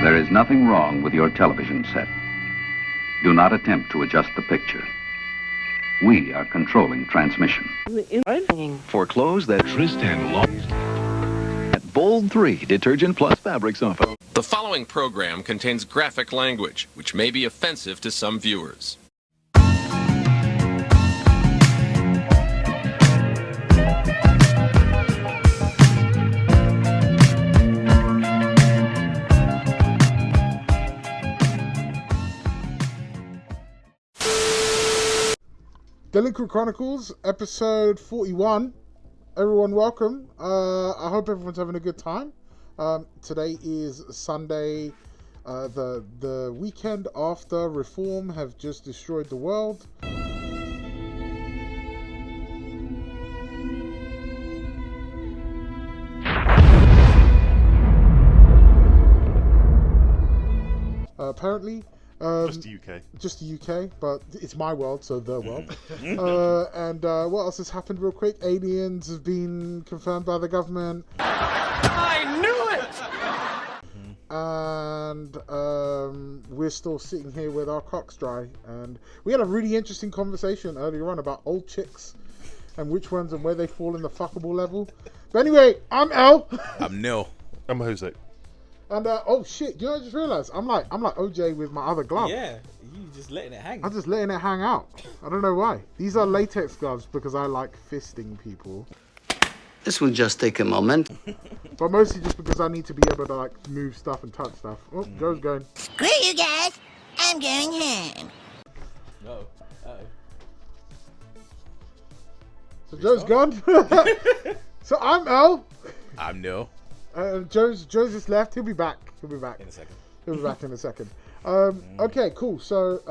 There is nothing wrong with your television set. Do not attempt to adjust the picture. We are controlling transmission. For clothes that Tristan lost. At Bold 3 Detergent Plus Fabric Softener. The following program contains graphic language, which may be offensive to some viewers. Delinquent Chronicles, episode 41. Everyone, welcome. I hope everyone's having a good time. Today is Sunday. The weekend after Reform have just destroyed the world. Apparently. Just the UK. Just the UK, but it's my world, so the world. And what else has happened real quick? Aliens have been confirmed by the government. I knew it! And we're still sitting here with our cocks dry. And we had a really interesting conversation earlier on about old chicks and which ones and where they fall in the fuckable level. But anyway, I'm El. I'm Nil. I'm Jose. And oh shit, you know, I just realised I'm like OJ with my other glove. Yeah, you just letting it hang. I'm just letting it hang out. I don't know why. These are latex gloves because I like fisting people. This will just take a moment. But mostly just because I need to be able to like move stuff and touch stuff. Oh, Joe's going. Screw you guys. I'm going home. So Joe's gone. So I'm El. I'm Nil. Joe's just left. He'll be back. In a second. He'll be back in a second. Okay, cool. So,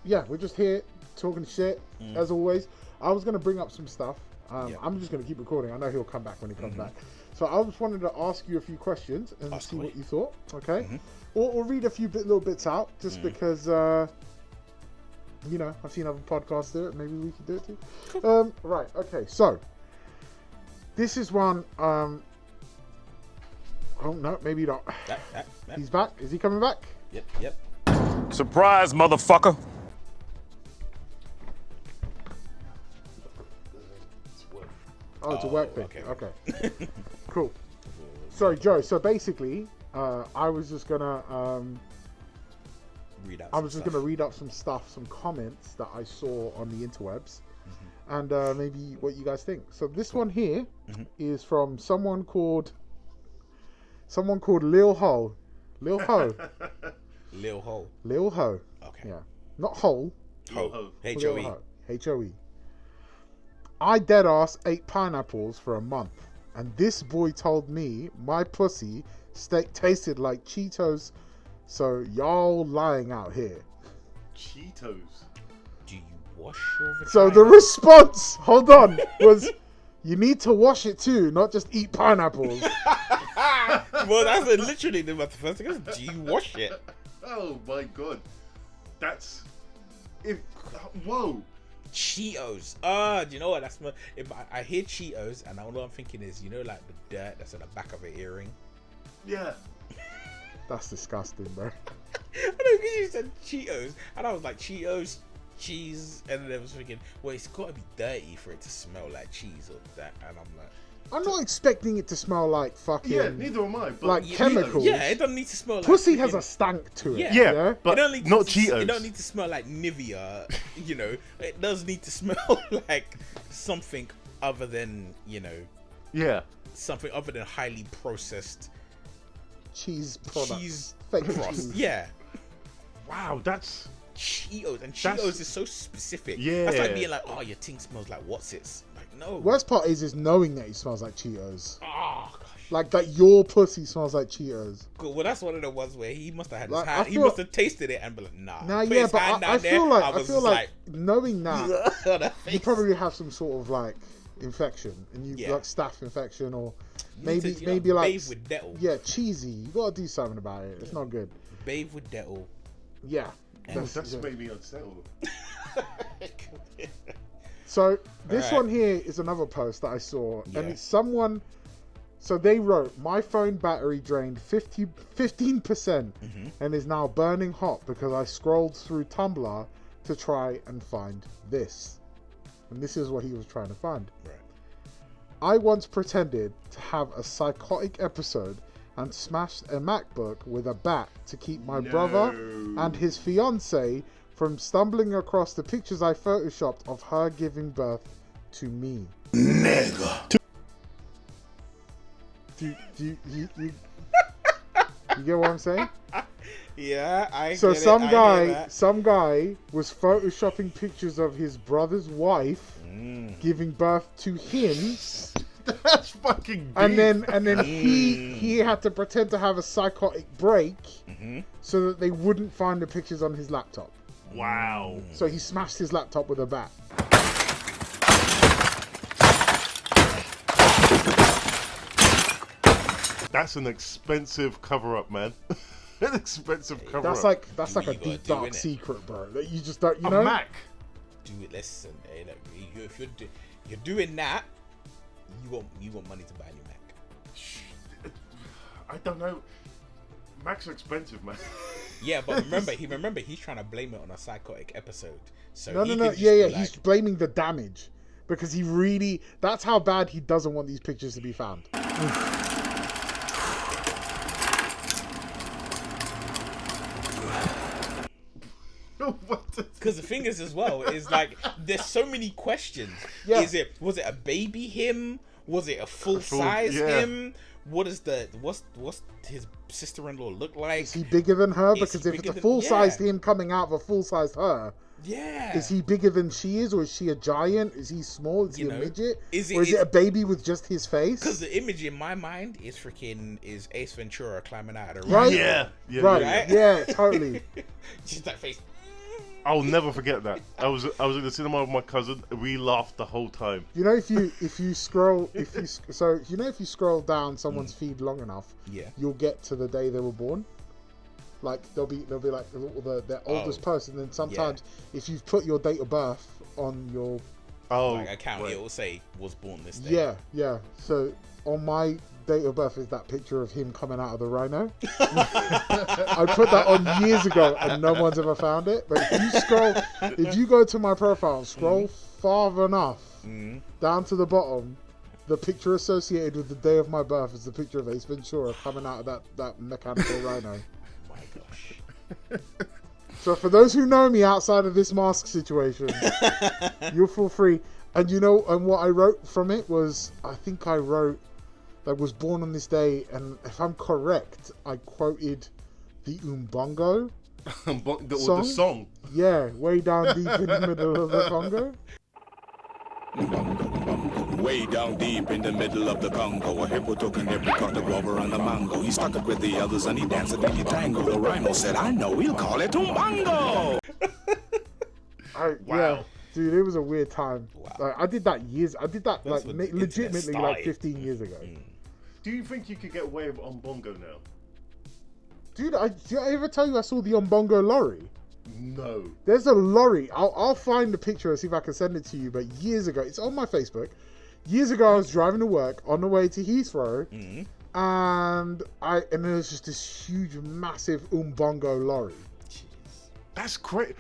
yeah, we're just here talking shit, as always. I was going to bring up some stuff. I'm just going to keep recording. I know he'll come back when he comes back. So I just wanted to ask you a few questions and see what you thought, okay? Or read a few little bits out, just because, you know, I've seen other podcasts do it. Maybe we could do it too. Right, okay. So, this is one... Oh, no, maybe not. He's back. Is he coming back? Yep. Surprise, motherfucker! Oh, it's a work thing. Okay. Cool. Sorry, Joe. So basically, I was just gonna read up some stuff, some comments that I saw on the interwebs, and maybe what you guys think. So this one here is from someone called Lil Ho. Lil Ho. Lil Ho. Lil Ho. Okay. Yeah. Not Hole. Ho. H-O-E. H-O-E. I deadass ate pineapples for a month, and this boy told me my pussy tasted like Cheetos, so y'all lying out here. Cheetos. Do you wash your vagina? So the response, hold on, was you need to wash it too, not just eat pineapples. Well, that's literally the first thing. Do you wash it? Oh my god. That's... Whoa. Cheetos. Do you know what? That's if I hear Cheetos, and all I'm thinking is, you know, like the dirt that's on the back of an earring. Yeah. That's disgusting, bro. I know, because you said Cheetos, and I was like, Cheetos, cheese, and then I was thinking, well, it's got to be dirty for it to smell like cheese or that, and I'm like, I'm not expecting it to smell like fucking... Yeah, neither am I. But like chemicals. Yeah, it doesn't need to smell like... Pussy has a stank to it. Yeah, but not Cheetos. It don't need to smell like Nivea, you know. It does need to smell like something other than, you know... Yeah. Something other than highly processed... Cheese products. Cheese fake crust. cheese. Yeah. Wow, that's... Cheetos. And Cheetos is so specific. Yeah. That's like being like, oh, your ting smells like what's-its. Like, no. Worst part is knowing that it smells like Cheetos. Oh, gosh. Like that your pussy smells like Cheetos. Cool. Well, that's one of the ones where he must have had Like, his hand. He must have tasted it and be like, nah. Nah, Put yeah, his but hand I down feel there, like like knowing that on her you face. probably have some sort of like infection, and you like staph infection, or maybe like bathe with Dettol. Yeah, cheesy. You gotta do something about it. It's not good. Bathe with Dettol. Yeah. That's made me unsettled. So this one here is another post that I saw, and it's someone So they wrote, my phone battery drained 15% and is now burning hot because I scrolled through Tumblr to try and find this. And this is what he was trying to find. Right. I once pretended to have a psychotic episode and smashed a MacBook with a bat to keep my brother and his fiance from stumbling across the pictures I photoshopped of her giving birth to me. Nigga. Do you get what I'm saying? Yeah, I So get some it. some guy was photoshopping pictures of his brother's wife giving birth to him, That's fucking deep. and then he had to pretend to have a psychotic break so that they wouldn't find the pictures on his laptop. Wow. So he smashed his laptop with a bat. That's an expensive cover-up, man. An expensive cover-up. That's like a You gotta deep do, dark innit? secret, bro. That you just don't, you a know. Mac. Do it. Listen, hey, look, if you're doing that, you want money to buy a new Mac. I don't know. Macs are expensive, man. Yeah, but remember he's trying to blame it on a psychotic episode. So No. he could just Yeah. be He's like, blaming the damage because he really. That's how bad he doesn't want these pictures to be found. Because the thing is, as well, is like there's so many questions. Yeah. Was it a baby him? Was it a full size yeah. him? What's his sister-in-law look like? Is he bigger than her? Is Because he if it's bigger a than- full-sized yeah. him coming out of a full-sized her, Yeah. is he bigger than she is, or is she a giant? Is he small? Is he You a know, midget? is it- or is it is- a baby with just his face? Because the image in my mind is Ace Ventura climbing out of the Right? Yeah. Right. Right? Yeah, totally. Just that face. I'll never forget that. I was in the cinema with my cousin. We laughed the whole time. You know, if you scroll down someone's feed long enough, Yeah. you'll get to the day they were born. Like they'll be like their oldest post, and then sometimes if you've put your date of birth on your Account, right. it will say was born this day. yeah. So on my date of birth is that picture of him coming out of the rhino. I put that on years ago, and no one's ever found it. But if you go to my profile, scroll far enough down to the bottom, the picture associated with the day of my birth is the picture of Ace Ventura coming out of that mechanical rhino. My gosh. So for those who know me outside of this mask situation, you'll feel free. And and what I wrote from it was, I think I wrote that was born on this day, and if I'm correct, I quoted the Umbongo The song. Yeah, way down deep in the middle of the Congo. Way down deep in the middle of the Congo, a hippo took an apricot, a guava, and a mango. He stuck it with the others and he danced a dingy tango. The rhino said, I know, we'll call it Umbango. Yeah, dude, it was a weird time. Wow. Like, I did that That's when the legitimately internet like started. 15 years ago. Do you think you could get away with Umbongo now? Dude, did I ever tell you I saw the Umbongo lorry? No. There's a lorry. I'll find the picture and see if I can send it to you. But years ago, it's on my Facebook. Years ago, I was driving to work on the way to Heathrow, and there was just this huge, massive Umbongo lorry. That's great.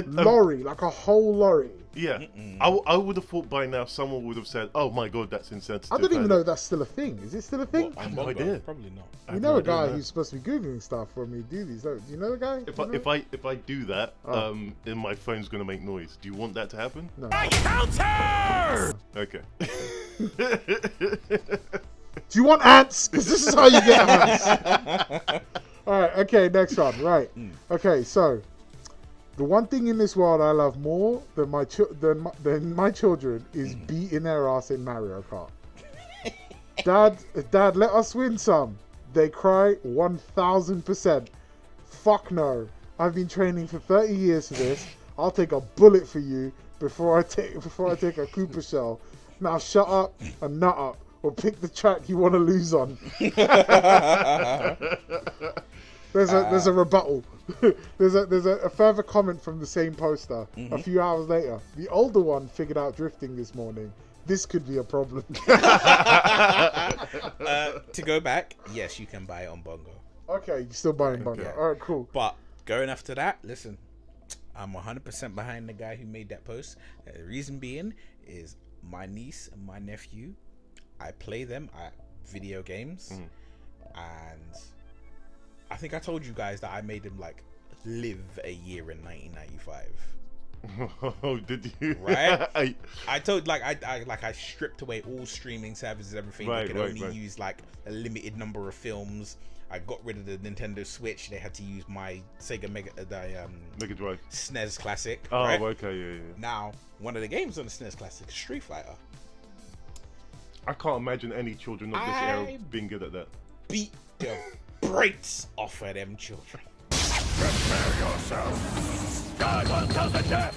Lorry, like a whole lorry. Yeah. I would have thought by now someone would have said, oh my god, that's insensitive. I don't even know if that's still a thing. Is it still a thing? I have no idea. Probably not. You know a guy who's supposed to be Googling stuff when we do these. Do you know the guy? If I do that, then my phone's gonna make noise. Do you want that to happen? No. Okay. Do you want ants? Because this is how you get ants. All right. Okay. Next one. Right. Okay. So, the one thing in this world I love more than my children is beating their ass in Mario Kart. Dad, let us win some. They cry 1000%. Fuck no. I've been training for 30 years for this. I'll take a bullet for you before I take a Koopa shell. Now shut up and nut up, or pick the track you want to lose on. There's a rebuttal. there's a further comment from the same poster a few hours later. The older one figured out drifting this morning. this could be a problem. To go back, yes, you can buy it on Bongo. Okay, you're still buying Bongo. Yeah. All right, cool. But going after that, listen, I'm 100% behind the guy who made that post. The reason being is my niece and my nephew, I play them at video games, and I think I told you guys that I made them like live a year in 1995. Oh, did you? Right? I told I stripped away all streaming services, everything. Right, they could right, only use like a limited number of films. I got rid of the Nintendo Switch. They had to use my Sega Mega Drive SNES Classic. Oh, right? okay, yeah. Now, one of the games on the SNES Classic is Street Fighter. I can't imagine any children of this era being good at that. Beat the brakes off of them children. Prepare yourself. God will tell the death.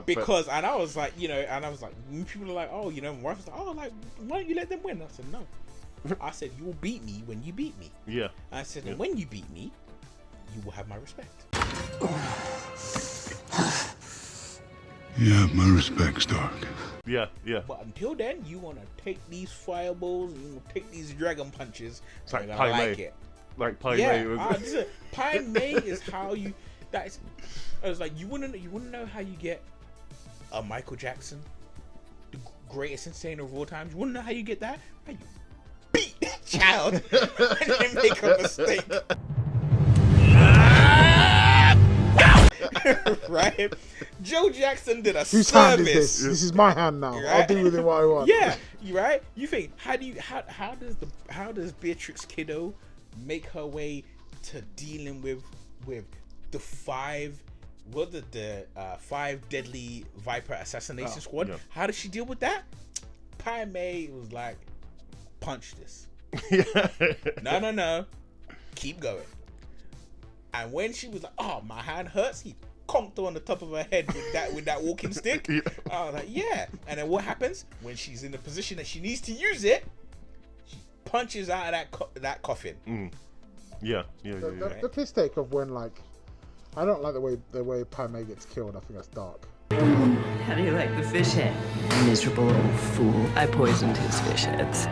Because, and I was like, when people are like, oh, my wife was like, oh, like, why don't you let them win? I said, no. I said, you will beat me when you beat me. Yeah. And I said, and when you beat me, you will have my respect. You have my respect, Stark. Yeah. But until then, you want to take these fireballs, you want to take these dragon punches, it's like you're Pai gonna Mei. like it. Like Pai Yeah, Mei. Pai Mei is how you. That's. I was like, you wouldn't know how you get a Michael Jackson, the greatest insane of all time. You wouldn't know how you get that. How you beat that child and then make a mistake. Right? Joe Jackson did a Whose service. hand is this? This is my hand now. Right? I'll do with it what I want. Yeah, you right? You think how does Beatrix Kiddo make her way to dealing with the five deadly Viper assassination squad? Yeah. How does she deal with that? Pai Mei was like, punch this. No. Keep going. And when she was like, oh, my hand hurts, he conked her on the top of her head with that walking stick. I was like, yeah. And then what happens? When she's in the position that she needs to use it, she punches out of that coffin. Yeah. The piss take of when, like, I don't like the way Pai Mei gets killed. I think that's dark. How do you like the fish head? Miserable old fool. I poisoned his fish heads.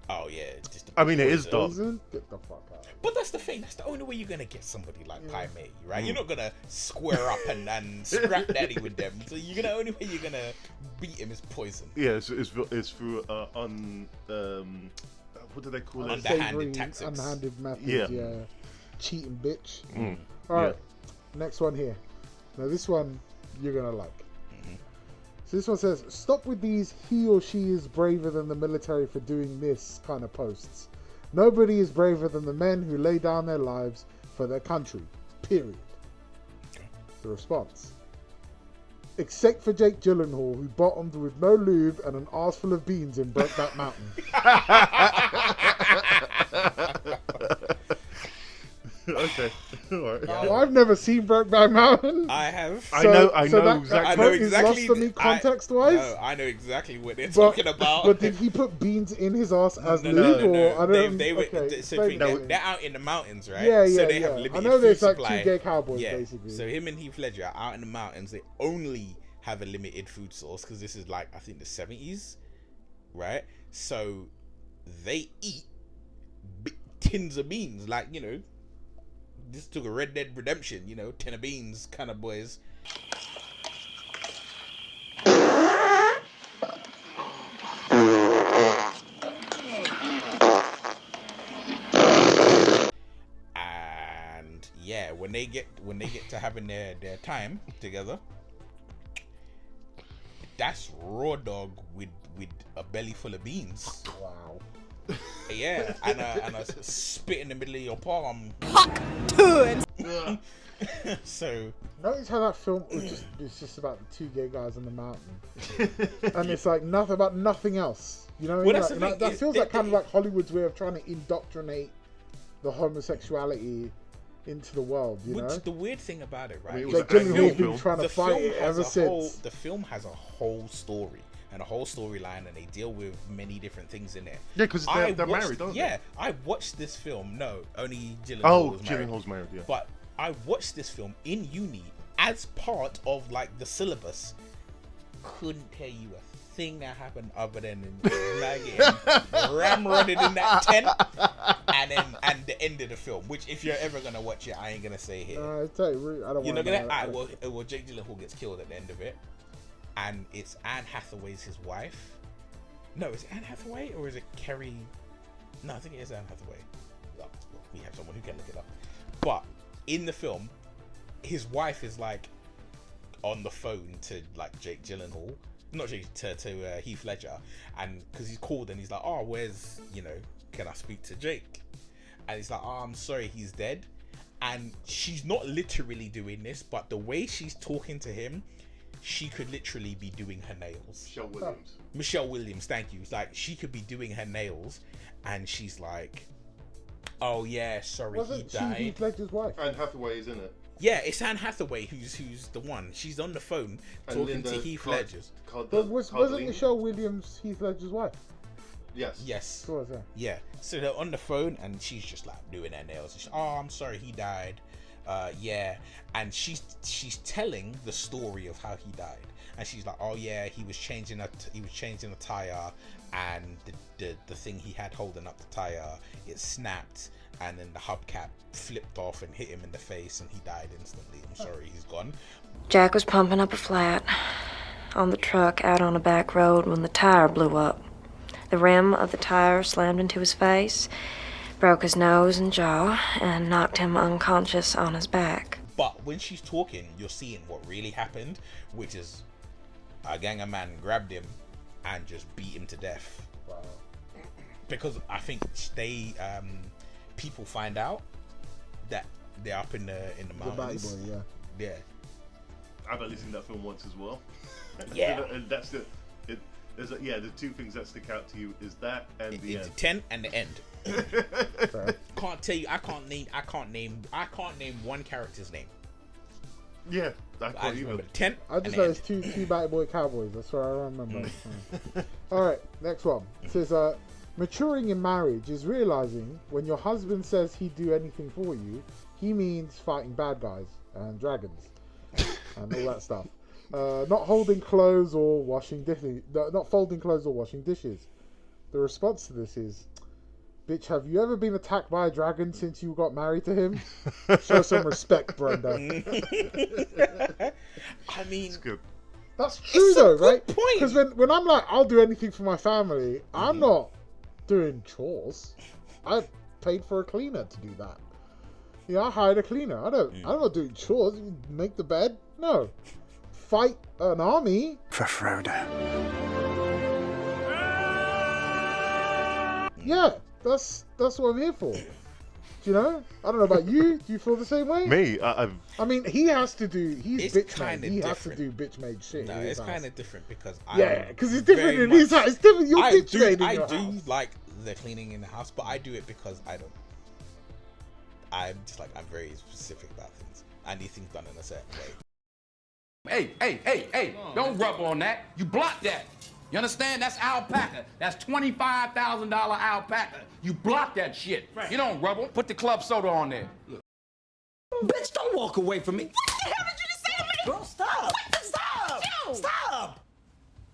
Oh, yeah. I mean, it is dark. Get the fuck out. But that's the thing. That's the only way you're gonna get somebody like Pai Mei, right? You're not gonna square up and scrap daddy with them. So only way you're gonna beat him is poison. Yeah, it's through what do they call it? Underhanded tactics. Unhanded methods. Yeah. Cheating bitch. All right. Next one here. Now this one you're gonna like. So this one says, stop with these he or she is braver than the military for doing this kind of posts. Nobody is braver than the men who lay down their lives for their country. Period. The response. Except for Jake Gyllenhaal, who bottomed with no lube and an arse full of beans in Brokeback Mountain. Okay. All right. Now, I've never seen Brokeback Mountain. I have. I know exactly. I know exactly. Is lost to me context-wise. No, I know exactly what they're talking about. But did he put beans in his ass as lube? No. I don't. They're out in the mountains, right? Yeah. So they have limited I know there's food like supply. 2 gay cowboys, Yeah. basically. So him and Heath Ledger are out in the mountains. They only have a limited food source because this is like, I think, the 70s, right? So they eat tins of beans, like, this took a Red Dead Redemption, 10 of beans kind of boys. And yeah, when they get to having their time together, that's raw dog with a belly full of beans. Wow. Yeah, and a spit in the middle of your palm. So notice how that film was just about the 2 gay guys on the mountain, and it's like nothing about nothing else. You know what I mean? That feels like kind of like Hollywood's way of trying to indoctrinate the homosexuality into the world. The weird thing about it, right? Like Gyllenhaal's been trying to fight it ever since. The film has a whole story and a whole storyline, and they deal with many different things in there. Yeah, because they're married, aren't they? Yeah, I watched this film. No, only Gyllenhaal. Oh, Gyllenhaal's married. Yeah. But I watched this film in uni as part of like the syllabus, couldn't tell you a thing that happened other than Maggie ramrodded in that tent, and the end of the film. Which, if you're ever gonna watch it, I ain't gonna say here. I tell you, I don't. You're not wanna gonna. know. Well, Jake Gyllenhaal gets killed at the end of it, and it's Anne Hathaway's his wife. No, is it Anne Hathaway or is it Kerry? No, I think it is Anne Hathaway. Well, we have someone who can look it up. But in the film, his wife is like on the phone to like Jake Gyllenhaal, not Jake, to Heath Ledger, and because he's called and he's like, oh, where's, can I speak to Jake? And he's like, oh, I'm sorry, he's dead. And she's not literally doing this, but the way she's talking to him, she could literally be doing her nails. Michelle Williams, thank you. It's like she could be doing her nails, and she's like, "Oh yeah, sorry, Wasn't he died." She Heath Ledger's wife? Anne Hathaway is in it. Yeah, it's Anne Hathaway who's the one. She's on the phone talking to Heath Ledger. Wasn't Michelle Williams Heath Ledger's wife? Yes. Yes. What was that? Yeah. So they're on the phone, and she's just like doing her nails. She's, oh, I'm sorry, he died. Yeah, and she's telling the story of how he died. And she's like, oh yeah, he was changing a tire, and the thing he had holding up the tire, it snapped, and then the hubcap flipped off and hit him in the face, and he died instantly. I'm sorry, he's gone. Jack was pumping up a flat on the truck out on a back road when the tire blew up. The rim of the tire slammed into his face, broke his nose and jaw, and knocked him unconscious on his back. But when she's talking, you're seeing what really happened, which is a gang of men grabbed him and just beat him to death. Wow. Because I think people find out that they're up in the mountains. The Boy, yeah. Yeah. I've only seen that film once as well. Yeah. And that's the two things that stick out to you is that and the end. 10 and the end. Can't tell you. I can't name one character's name. Yeah, I can't remember even. 10. I just know it's two Batty Boy Cowboys. That's what I remember. All right, next one. It says, maturing in marriage is realizing when your husband says he'd do anything for you, he means fighting bad guys and dragons and all that stuff. Not folding clothes or washing dishes. The response to this is, bitch, have you ever been attacked by a dragon since you got married to him? Show some respect, Brenda. I mean, it's good. That's true though, right? Point. Because when I'm like, I'll do anything for my family, I'm not doing chores. I paid for a cleaner to do that. Yeah, I hired a cleaner. I'm not doing chores. You make the bed? No. Fight an army For Frodo. Yeah, that's what I'm here for. Do you know? I don't know about you. Do you feel the same way? Me, I mean, he has to do. He's It's bitch made. kinda He has different. to do bitch made shit. no, in his it's house. kind of different because Because it's different in his house. It's different. You're bitch made in your I do house. like the cleaning in the house, but I do it because I'm just like, I'm very specific about things. I need things done in a certain way. Hey, don't rub on that. You block that. You understand? That's alpaca. That's $25,000 alpaca. You block that shit. Right. You don't rubble. Put the club soda on there. Look. Bitch, don't walk away from me. What the hell did you just say to me? Girl, stop. Stop! Stop.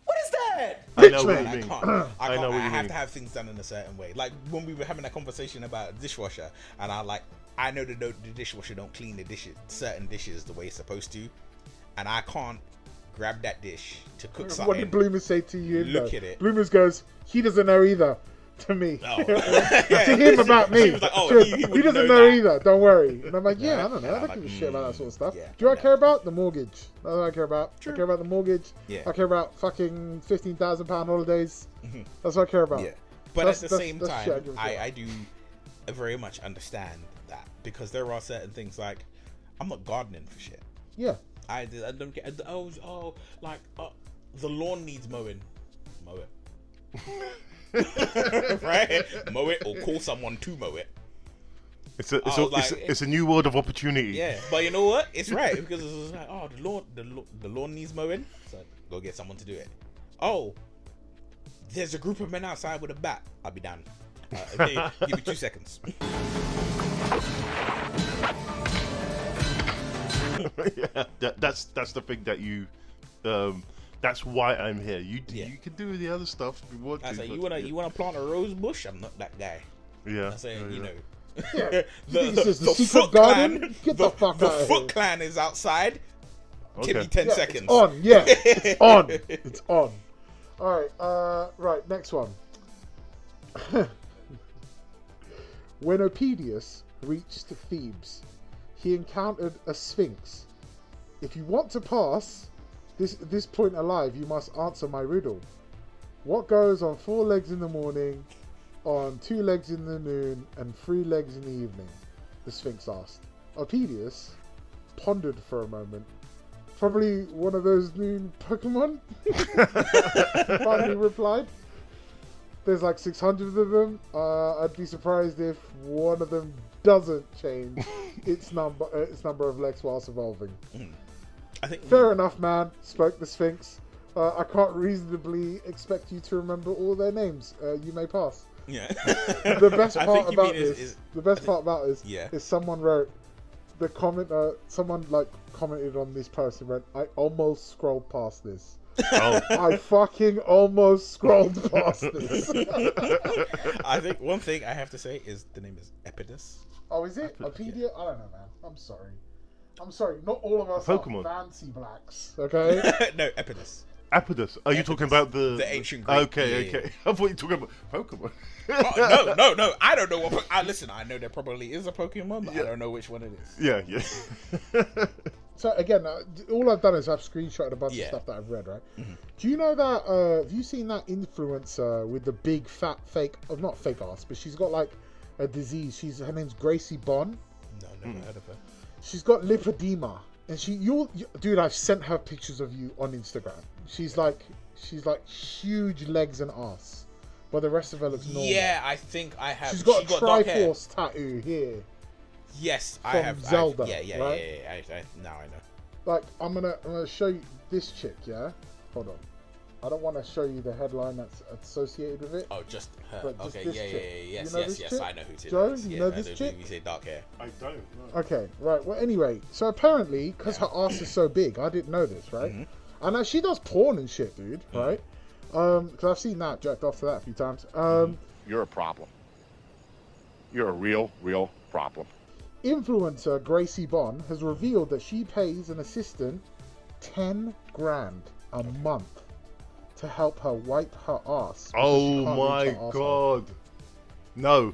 What is that? I know what you I mean. can't. I know what you I have mean. to have things done in a certain way. Like when we were having a conversation about a dishwasher, and I know the dishwasher don't clean the dishes, certain dishes the way it's supposed to, and I can't grab that dish to cook something. What did Bloomers say to you? Look at it. Bloomers goes, he doesn't know either. To me. Oh. To him about me. She was like, oh, he doesn't know either. Don't worry. And I'm like, yeah, I don't know. I don't like, give a shit about that sort of stuff. yeah, Do you know what I care about? The mortgage. That's what I care about. True. I care about the mortgage. Yeah. I care about fucking £15,000 holidays. That's what I care about. Yeah. But That's- at the that's- same that's shit I time, give a shit I do very much understand that, because there are certain things like, I'm not gardening for shit. Yeah. I don't get, the lawn needs mowing. Mow it. Right? Mow it or call someone to mow it. It's a new world of opportunity. Yeah, but you know what? It's right, because it's like, oh, the lawn needs mowing, so go get someone to do it. Oh, there's a group of men outside with a bat. I'll be down. Give me 2 seconds. Yeah, that's the thing that you. That's why I'm here. You can do the other stuff if you want to. I say you wanna plant a rose bush? I'm not that guy. Yeah. I say you know. Yeah. the secret Foot garden? Clan. Get the fuck The out of Foot here. Clan is outside. Okay. Give me 10 Yeah, seconds. It's on. Yeah. It's on. It's on. All right. Right. Next one. When Oedipus reached Thebes, he encountered a sphinx. If you want to pass this point alive, you must answer my riddle. What goes on 4 legs in the morning, on 2 legs in the noon, and 3 legs in the evening? The sphinx asked. Oedipus pondered for a moment. Probably one of those new Pokemon? Finally replied. There's like 600 of them. I'd be surprised if one of them doesn't change its number of legs whilst evolving. I think Fair enough, man, spoke the Sphinx. I can't reasonably expect you to remember all their names. You may pass. Yeah. The best part about this yeah. is someone wrote the comment. Someone like commented on this post and went, "I almost scrolled past this." Oh. I fucking almost scrolled past this. I think one thing I have to say is the name is Epidus. Oh, is it? Opedia? Yeah. I don't know, man. I'm sorry. Not all of us Pokemon. are fancy blacks, okay? No, Epidus. Apidus. Are you talking about the ancient Greek? Okay. Yeah. I thought you were talking about Pokemon. No. I don't know what. Listen, I know there probably is a Pokemon, but I don't know which one it is. Yeah. So again, all I've done is I've screenshotted a bunch of stuff that I've read, right? Mm-hmm. Do you know that? Have you seen that influencer with the big fat fake, not fake ass, but she's got like a disease. Her name's Gracie Bond. No, never heard of her. She's got lipedema, and dude, I've sent her pictures of you on Instagram. She's like huge legs and ass, but the rest of her looks normal. Yeah, I think I have. She's got a dark hair. Triforce tattoo here. Yes, from I have. Zelda. Yeah. Now I know. Like I'm gonna show you this chick. Yeah, hold on. I don't want to show you the headline that's associated with it. Oh, just her. But just Okay, this yeah. chick. Yes, You know this yes. chick? I know who it is. Joe, Yeah, you know I this chick? You say dark hair. I don't know. Okay, right. Well, anyway, so apparently, because her ass is so big, I didn't know this, right? Mm-hmm. And she does porn and shit, dude, right? Because I've seen that, jacked off to that a few times. You're a problem. You're a real problem. Influencer Gracie Bond has revealed that she pays an assistant $10,000 a month to help her wipe her ass. Oh my god! No,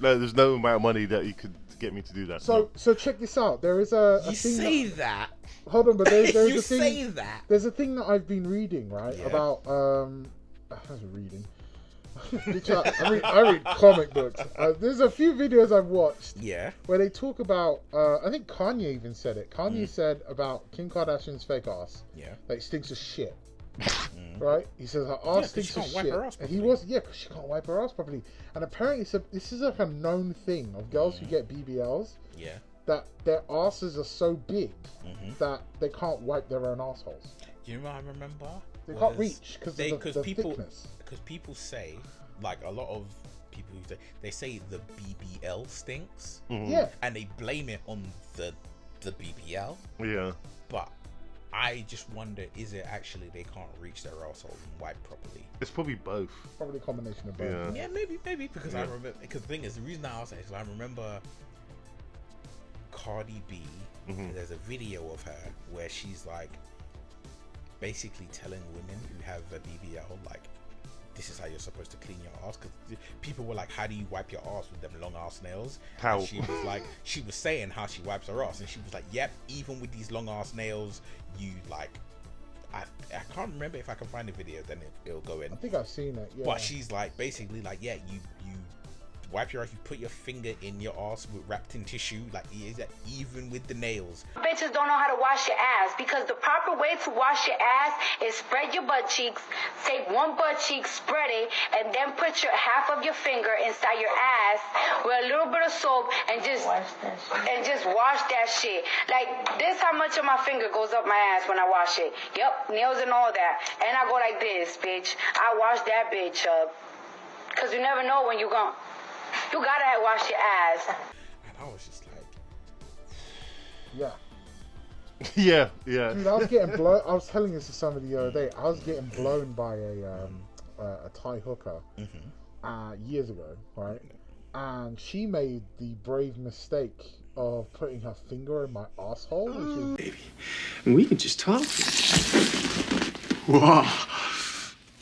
there's no amount of money that you could get me to do that. So check this out. There is a You thing say that. Hold on, but there's You a thing. say that. There's a thing that I've been reading, right? Yeah. About I was reading. I read comic books. There's a few videos I've watched. Yeah. Where they talk about. I think Kanye even said it. Kanye said about Kim Kardashian's fake ass. Yeah. That it stinks of shit. Right? He says her ass stinks of shit. And he was because she can't wipe her ass properly. And apparently, this is like a known thing of girls who get BBLs. Yeah. That their asses are so big that they can't wipe their own assholes. You know what I remember? They can't reach because of the people, thickness. Because people say, like a lot of people who say, they say the BBL stinks. Yeah. And they blame it on the BBL. Yeah. But I just wonder, is it actually they can't reach their asshole and wipe properly? It's probably both. Probably a combination of both. Yeah, maybe. Because I remember. Because the thing is, the reason I asked that is I remember Cardi B. There's a video of her where she's like basically telling women who have a BBL like, this is how you're supposed to clean your ass. Because people were like, how do you wipe your ass with them long ass nails? How? And she was saying how she wipes her ass, and she was like, yep, even with these long ass nails, you like, I can't remember if I can find the video, then it'll go in. I think I've seen it. Yeah. But she's like, basically like, yeah, you wipe your ass, you put your finger in your ass wrapped in tissue, like even with the nails. Bitches don't know how to wash your ass, because the proper way to wash your ass is spread your butt cheeks, take one butt cheek, spread it, and then put your half of your finger inside your ass with a little bit of soap and just wash that shit. Like this, how much of my finger goes up my ass when I wash it. Yep, nails and all that. And I go like this, bitch. I wash that bitch up, because you never know when you gotta wash your ass. And I was just like, yeah. Yeah, yeah. Dude, I was getting blown. I was telling this to somebody the other day. I was getting blown by a Thai hooker years ago, right? And she made the brave mistake of putting her finger in my asshole. Which is... Baby, we can just talk. Whoa.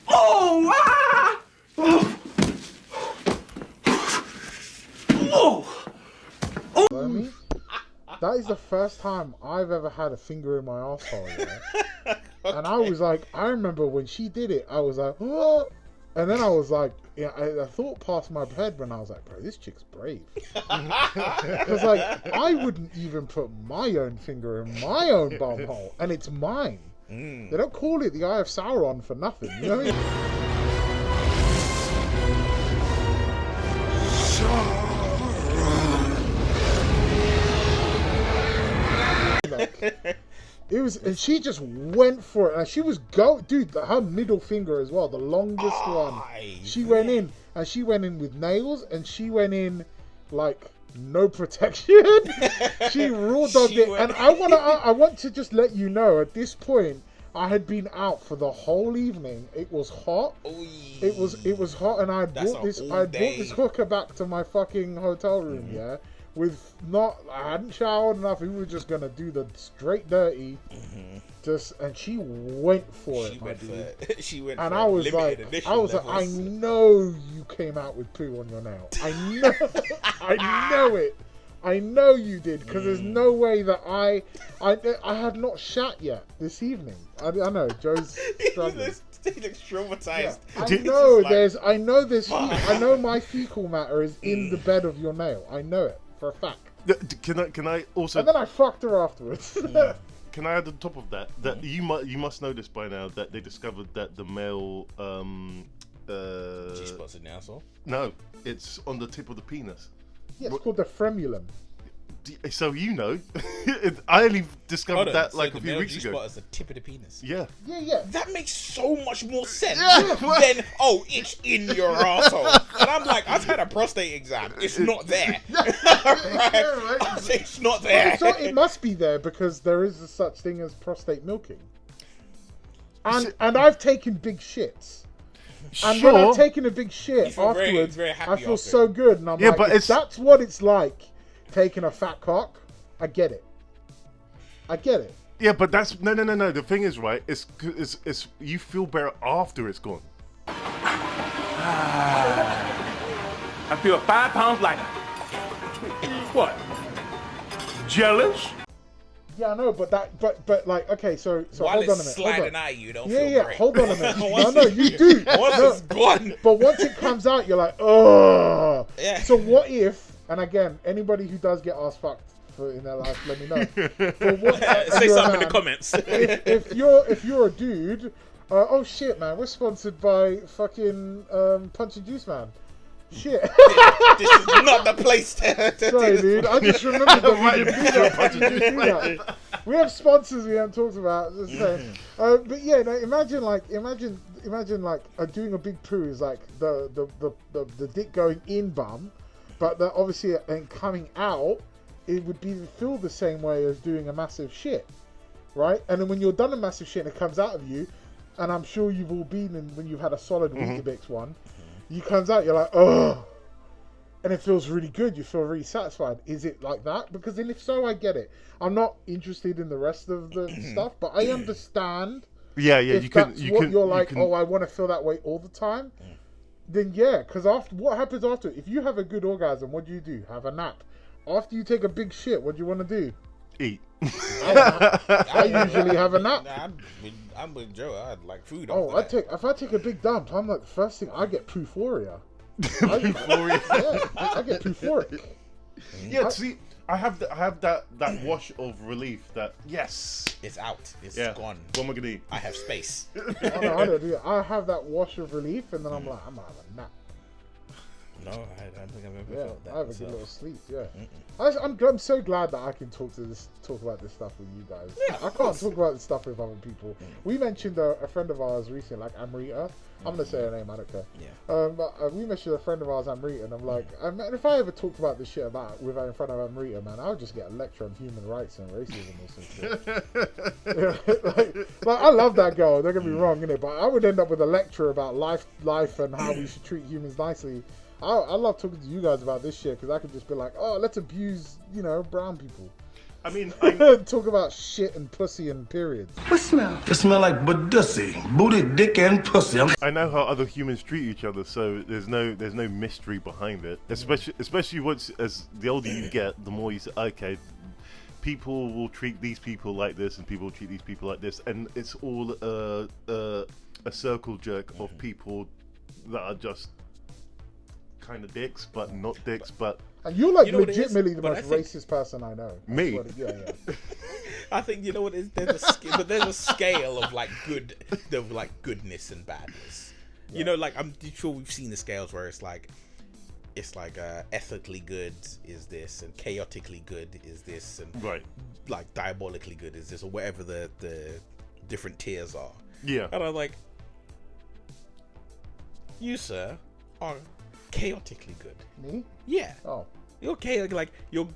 Oh! Ah! Oh! Oh! You know what I mean? That is the first time I've ever had a finger in my asshole. Yeah? Okay. And I was like, I remember when she did it, I was like, what? And then I was like, yeah, a thought passed my head when I was like, bro, this chick's brave. Because like, I wouldn't even put my own finger in my own bum hole, and it's mine. They don't call it the Eye of Sauron for nothing. You know what I mean? Like, it was, and she just went for it, and she was dude, her middle finger as well, the longest one. She went in, and she went in with nails, and she went in like no protection. She raw dogged it, and I want to just let you know at this point, I had been out for the whole evening. It was hot. It was hot, and I had brought this hooker back to my fucking hotel room. Yeah. I hadn't showered enough. We were just gonna do the straight dirty, and she went for it, my dude. She went, and I was like, I know you came out with poo on your nail. I know, I know it. I know you did, because there's no way that I had not shat yet this evening. I know Joe's struggling. He looks traumatized. Yeah, I know my fecal matter is in the bed of your nail. I know it for a fact. Can I also? And then I fucked her afterwards. Can I add on top of that you must know this by now, that they discovered that the male G-spot's in the asshole? No, it's on the tip of the penis. Yeah, it's called the fremulum. So you know, I only discovered that like a few weeks ago. G-spot is the tip of the penis. Yeah. Yeah. That makes so much more sense than it's in your asshole. And I'm like, I've had a prostate exam. It's not there. Right? It's not there. So it must be there, because there is a such thing as prostate milking. And I've taken big shits. And when I've taken a big shit afterwards, I feel so good, and I'm like, if that's what it's like taking a fat cock, I get it. Yeah, but that's no. The thing is, right? It's you feel better after it's gone. I feel 5 pounds lighter. What? Jealous? Yeah, I know, but like, okay, so while hold on a minute. It's sliding at you, don't feel great. Hold on a minute. No, you do. Once it's gone. But once it comes out, you're like, oh. Yeah. So what if? And again, anybody who does get ass fucked in their life, let me know. Say something in the comments. If you're a dude, oh shit, man, we're sponsored by fucking Punch and Juice Man. Shit. This is not the place to Sorry, dude. I just remembered that we didn't do that. Punch and Juice Man. We have sponsors we haven't talked about. Just saying. But yeah, no, imagine doing a big poo is like the dick going in bum. But obviously, and coming out, it would feel the same way as doing a massive shit, right? And then when you're done a massive shit and it comes out of you, and I'm sure you've all been in when you've had a solid Weetabix one, you comes out, you're like, oh, and it feels really good. You feel really satisfied. Is it like that? Because then if so, I get it. I'm not interested in the rest of the stuff, but I understand. Yeah, if you're like, oh, I want to feel that way all the time. Then yeah, because what happens after? If you have a good orgasm, what do? Have a nap. After you take a big shit, what do you want to do? Eat. I usually have a nap. Nah, I'm with Joe. I'd like food. If I take a big dump, I'm like the first thing I get poophoria. I get poophoric. Yeah, see, I have that wash of relief. That yes, it's out. It's gone. What am I gonna eat? I have space. I don't do it. I have that wash of relief, and then I'm like, I'm gonna have a nap. No, I don't think I've ever felt that. I have a good little sleep. Yeah, I'm so glad that I can talk about this stuff with you guys. Yeah, I can't talk about this stuff with other people. We mentioned a friend of ours recently, like Amrita. I'm gonna say her name. I don't care. Yeah. But we mentioned a friend of ours, Amrita, and I'm like, man, if I ever talked about this shit with her in front of Amrita, man, I would just get a lecture on human rights and racism or some shit. like, I love that girl. Don't get me wrong, innit? But I would end up with a lecture about life, and how we should treat humans nicely. I love talking to you guys about this shit because I could just be like, oh, let's abuse, brown people. I mean, talk about shit and pussy and periods. What smell? It smell like budussy, booty, dick, and pussy. I know how other humans treat each other, so there's no mystery behind it. Especially once as the older you get, the more you say, okay, people will treat these people like this, and people will treat these people like this, and it's all a circle jerk of people that are just kind of dicks, but not dicks, but. And you're like legitimately the most racist person I know. Me? Yeah. I think you know what it is. There's a scale of like goodness and badness. Yeah. You know, like I'm sure we've seen the scales where it's like ethically good is this, and chaotically good is this, and like diabolically good is this, or whatever the different tiers are. Yeah. And I'm like, you sir are chaotically good. Me? Yeah. Oh. You're okay. Like you're a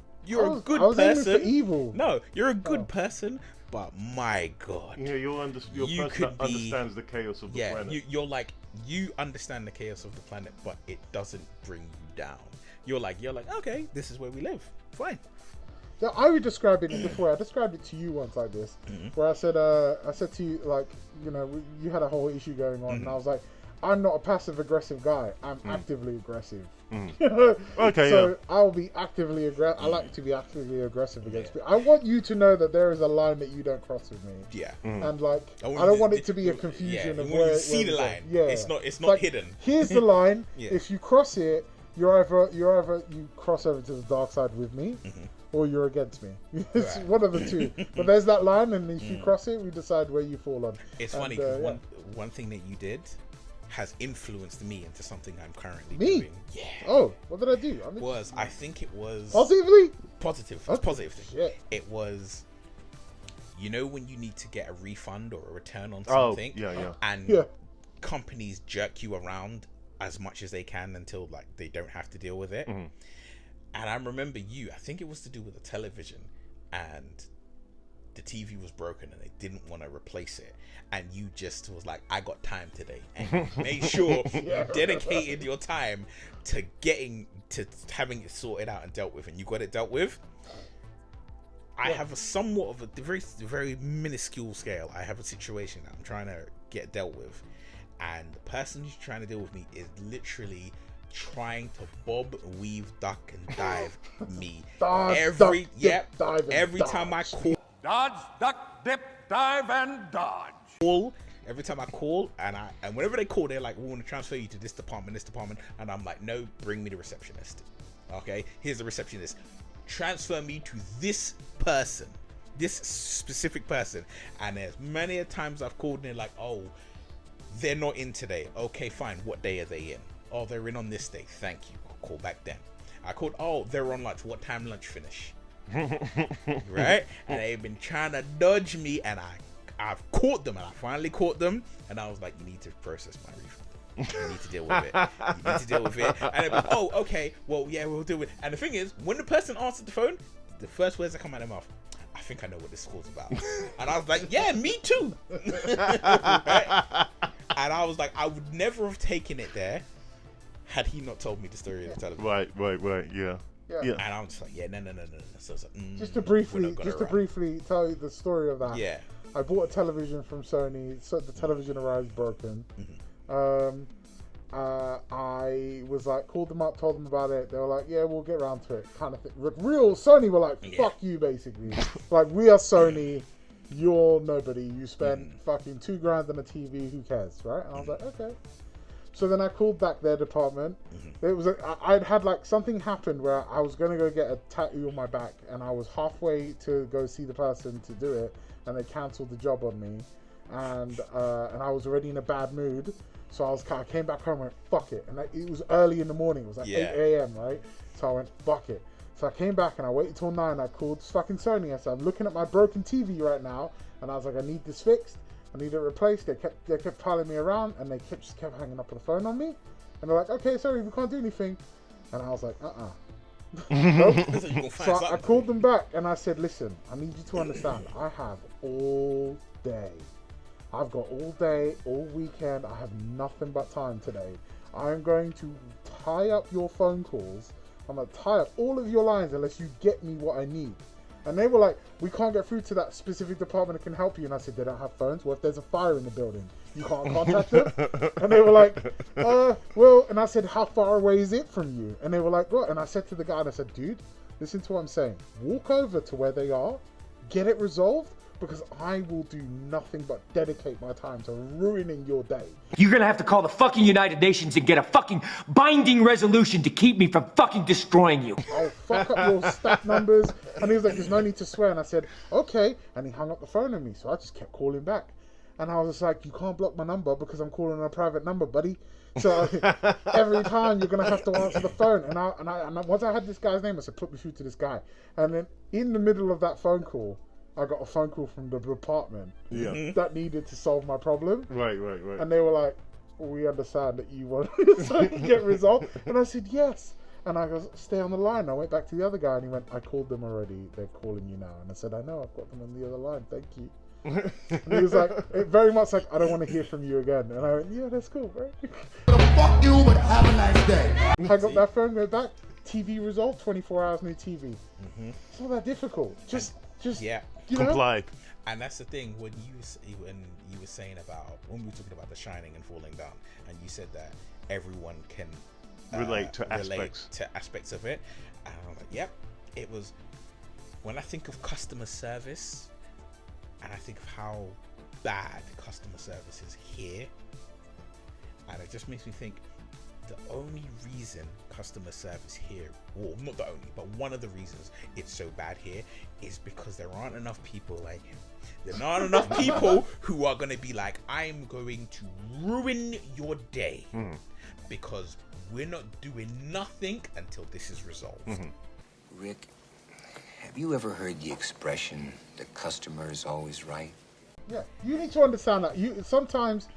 good I was person. aiming for evil. No, you're a good person. But my God. Yeah, you're a person that understands the chaos of the planet. You're like you understand the chaos of the planet, but it doesn't bring you down. You're like okay, this is where we live. Fine. Yeah, I would describe it before. I described it to you once like this, where I said to you, like, you had a whole issue going on, and I was like, I'm not a passive aggressive guy. I'm actively aggressive. Okay, so I'll be actively aggressive. I like to be actively aggressive against people. I want you to know that there is a line that you don't cross with me. Yeah. And like, I don't want it to be a confusion of where you see the line. Yeah. It's not like, hidden. Here's the line. If you cross it, you're either you cross over to the dark side with me, or you're against me. It's one of the two. But there's that line, and if you cross it, we decide where you fall on. It's funny because one thing that you did has influenced me into something I'm currently doing. Yeah. Oh, what did I do? I think it was positively positive. Okay. Positive thing. Shit. It was, when you need to get a refund or a return on something, and companies jerk you around as much as they can until like they don't have to deal with it. And I remember I think it was to do with the television, and the TV was broken and they didn't want to replace it, and you just was like, I got time today, and made sure you dedicated your time to having it sorted out and dealt with, and you got it dealt with. I have a somewhat of a very, very minuscule scale. I have a situation that I'm trying to get dealt with, and the person who's trying to deal with me is literally trying to bob, weave, duck, and dive me every time I call. Dodge, duck, dip, dive, and dodge. Every time I call, and whenever they call, they're like, we want to transfer you to this department, and I'm like, no, bring me the receptionist. Okay, here's the receptionist. Transfer me to this person, this specific person. And there's many a times I've called and they're like, oh, they're not in today. Okay, fine. What day are they in? Oh, they're in on this day. Thank you. I'll call back then. I called, oh, they're on lunch. What time lunch finish? Right? And they've been trying to dodge me, and I've caught them, and I finally caught them, and I was like, you need to process my refund. You need to deal with it. You need to deal with it. And they'd be like, oh, okay, well, yeah, we'll deal with it. And the thing is, when the person answered the phone, the first words that come out of their mouth, I think I know what this call's about. And I was like, yeah, me too. Right? And I was like, I would never have taken it there had he not told me the story of the television. Right, yeah. And I'm just like, yeah, no. So it's like, just to briefly tell you the story of that. Yeah. I bought a television from Sony. So the television arrived broken. I was like, called them up, told them about it. They were like, yeah, we'll get around to it, kind of thing. Real Sony were like, fuck you, basically. Like, we are Sony, you're nobody. You spent fucking $2,000 on a TV. Who cares, right? And I was like, okay. So then I called back their department. It was I'd had like something happened where I was gonna go get a tattoo on my back, and I was halfway to go see the person to do it, and they cancelled the job on me, and I was already in a bad mood. So I came back home and went, fuck it. And it was early in the morning. It was like 8 a.m., right? So I went, fuck it. So I came back and I waited till 9. I called fucking Sony. I said, I'm looking at my broken TV right now. And I was like, I need this fixed. I need it replaced. They kept piling me around, and they just kept hanging up the phone on me. And they're like, okay, sorry, we can't do anything. And I was like, Nope. So I called them back, and I said, listen, I need you to understand, I have all day. I've got all day, all weekend. I have nothing but time today. I'm going to tie up your phone calls. I'm going to tie up all of your lines unless you get me what I need. And they were like, we can't get through to that specific department that can help you. And I said, they don't have phones. Well, if there's a fire in the building, you can't contact them? And they were like, well, and I said, how far away is it from you? And they were like, what? And I said to the guy, and I said, dude, listen to what I'm saying. Walk over to where they are, get it resolved, because I will do nothing but dedicate my time to ruining your day. You're gonna have to call the fucking United Nations and get a fucking binding resolution to keep me from fucking destroying you. I'll fuck up your stat numbers. And he was like, there's no need to swear. And I said, okay. And he hung up the phone on me. So I just kept calling back. And I was just like, you can't block my number because I'm calling a private number, buddy. So every time you're gonna have to answer the phone. And once I had this guy's name, I said, put me through to this guy. And then in the middle of that phone call, I got a phone call from the department that needed to solve my problem. Right. And they were like, we understand that you want to get resolved. And I said, yes. And I go, stay on the line. I went back to the other guy and he went, I called them already. They're calling you now. And I said, I know, I've got them on the other line. Thank you. And he was like, very much like, I don't want to hear from you again. And I went, yeah, that's cool, bro. Fuck you, but have a nice day. I got that phone, went back, TV resolved, 24 hours new TV. It's not that difficult. Just yeah. You know? Comply. And that's the thing when you were saying about when we were talking about The Shining and falling down, and you said that everyone can relate to aspects of it. And I'm like, yep. It was when I think of customer service, and I think of how bad customer service is here, and it just makes me think the only reason customer service here, well, not the only, but one of the reasons it's so bad here is because there aren't enough people like you. There aren't enough people who are going to be like, I'm going to ruin your day because we're not doing nothing until this is resolved. Rick, have you ever heard the expression, the customer is always right? Yeah, you need to understand that. Sometimes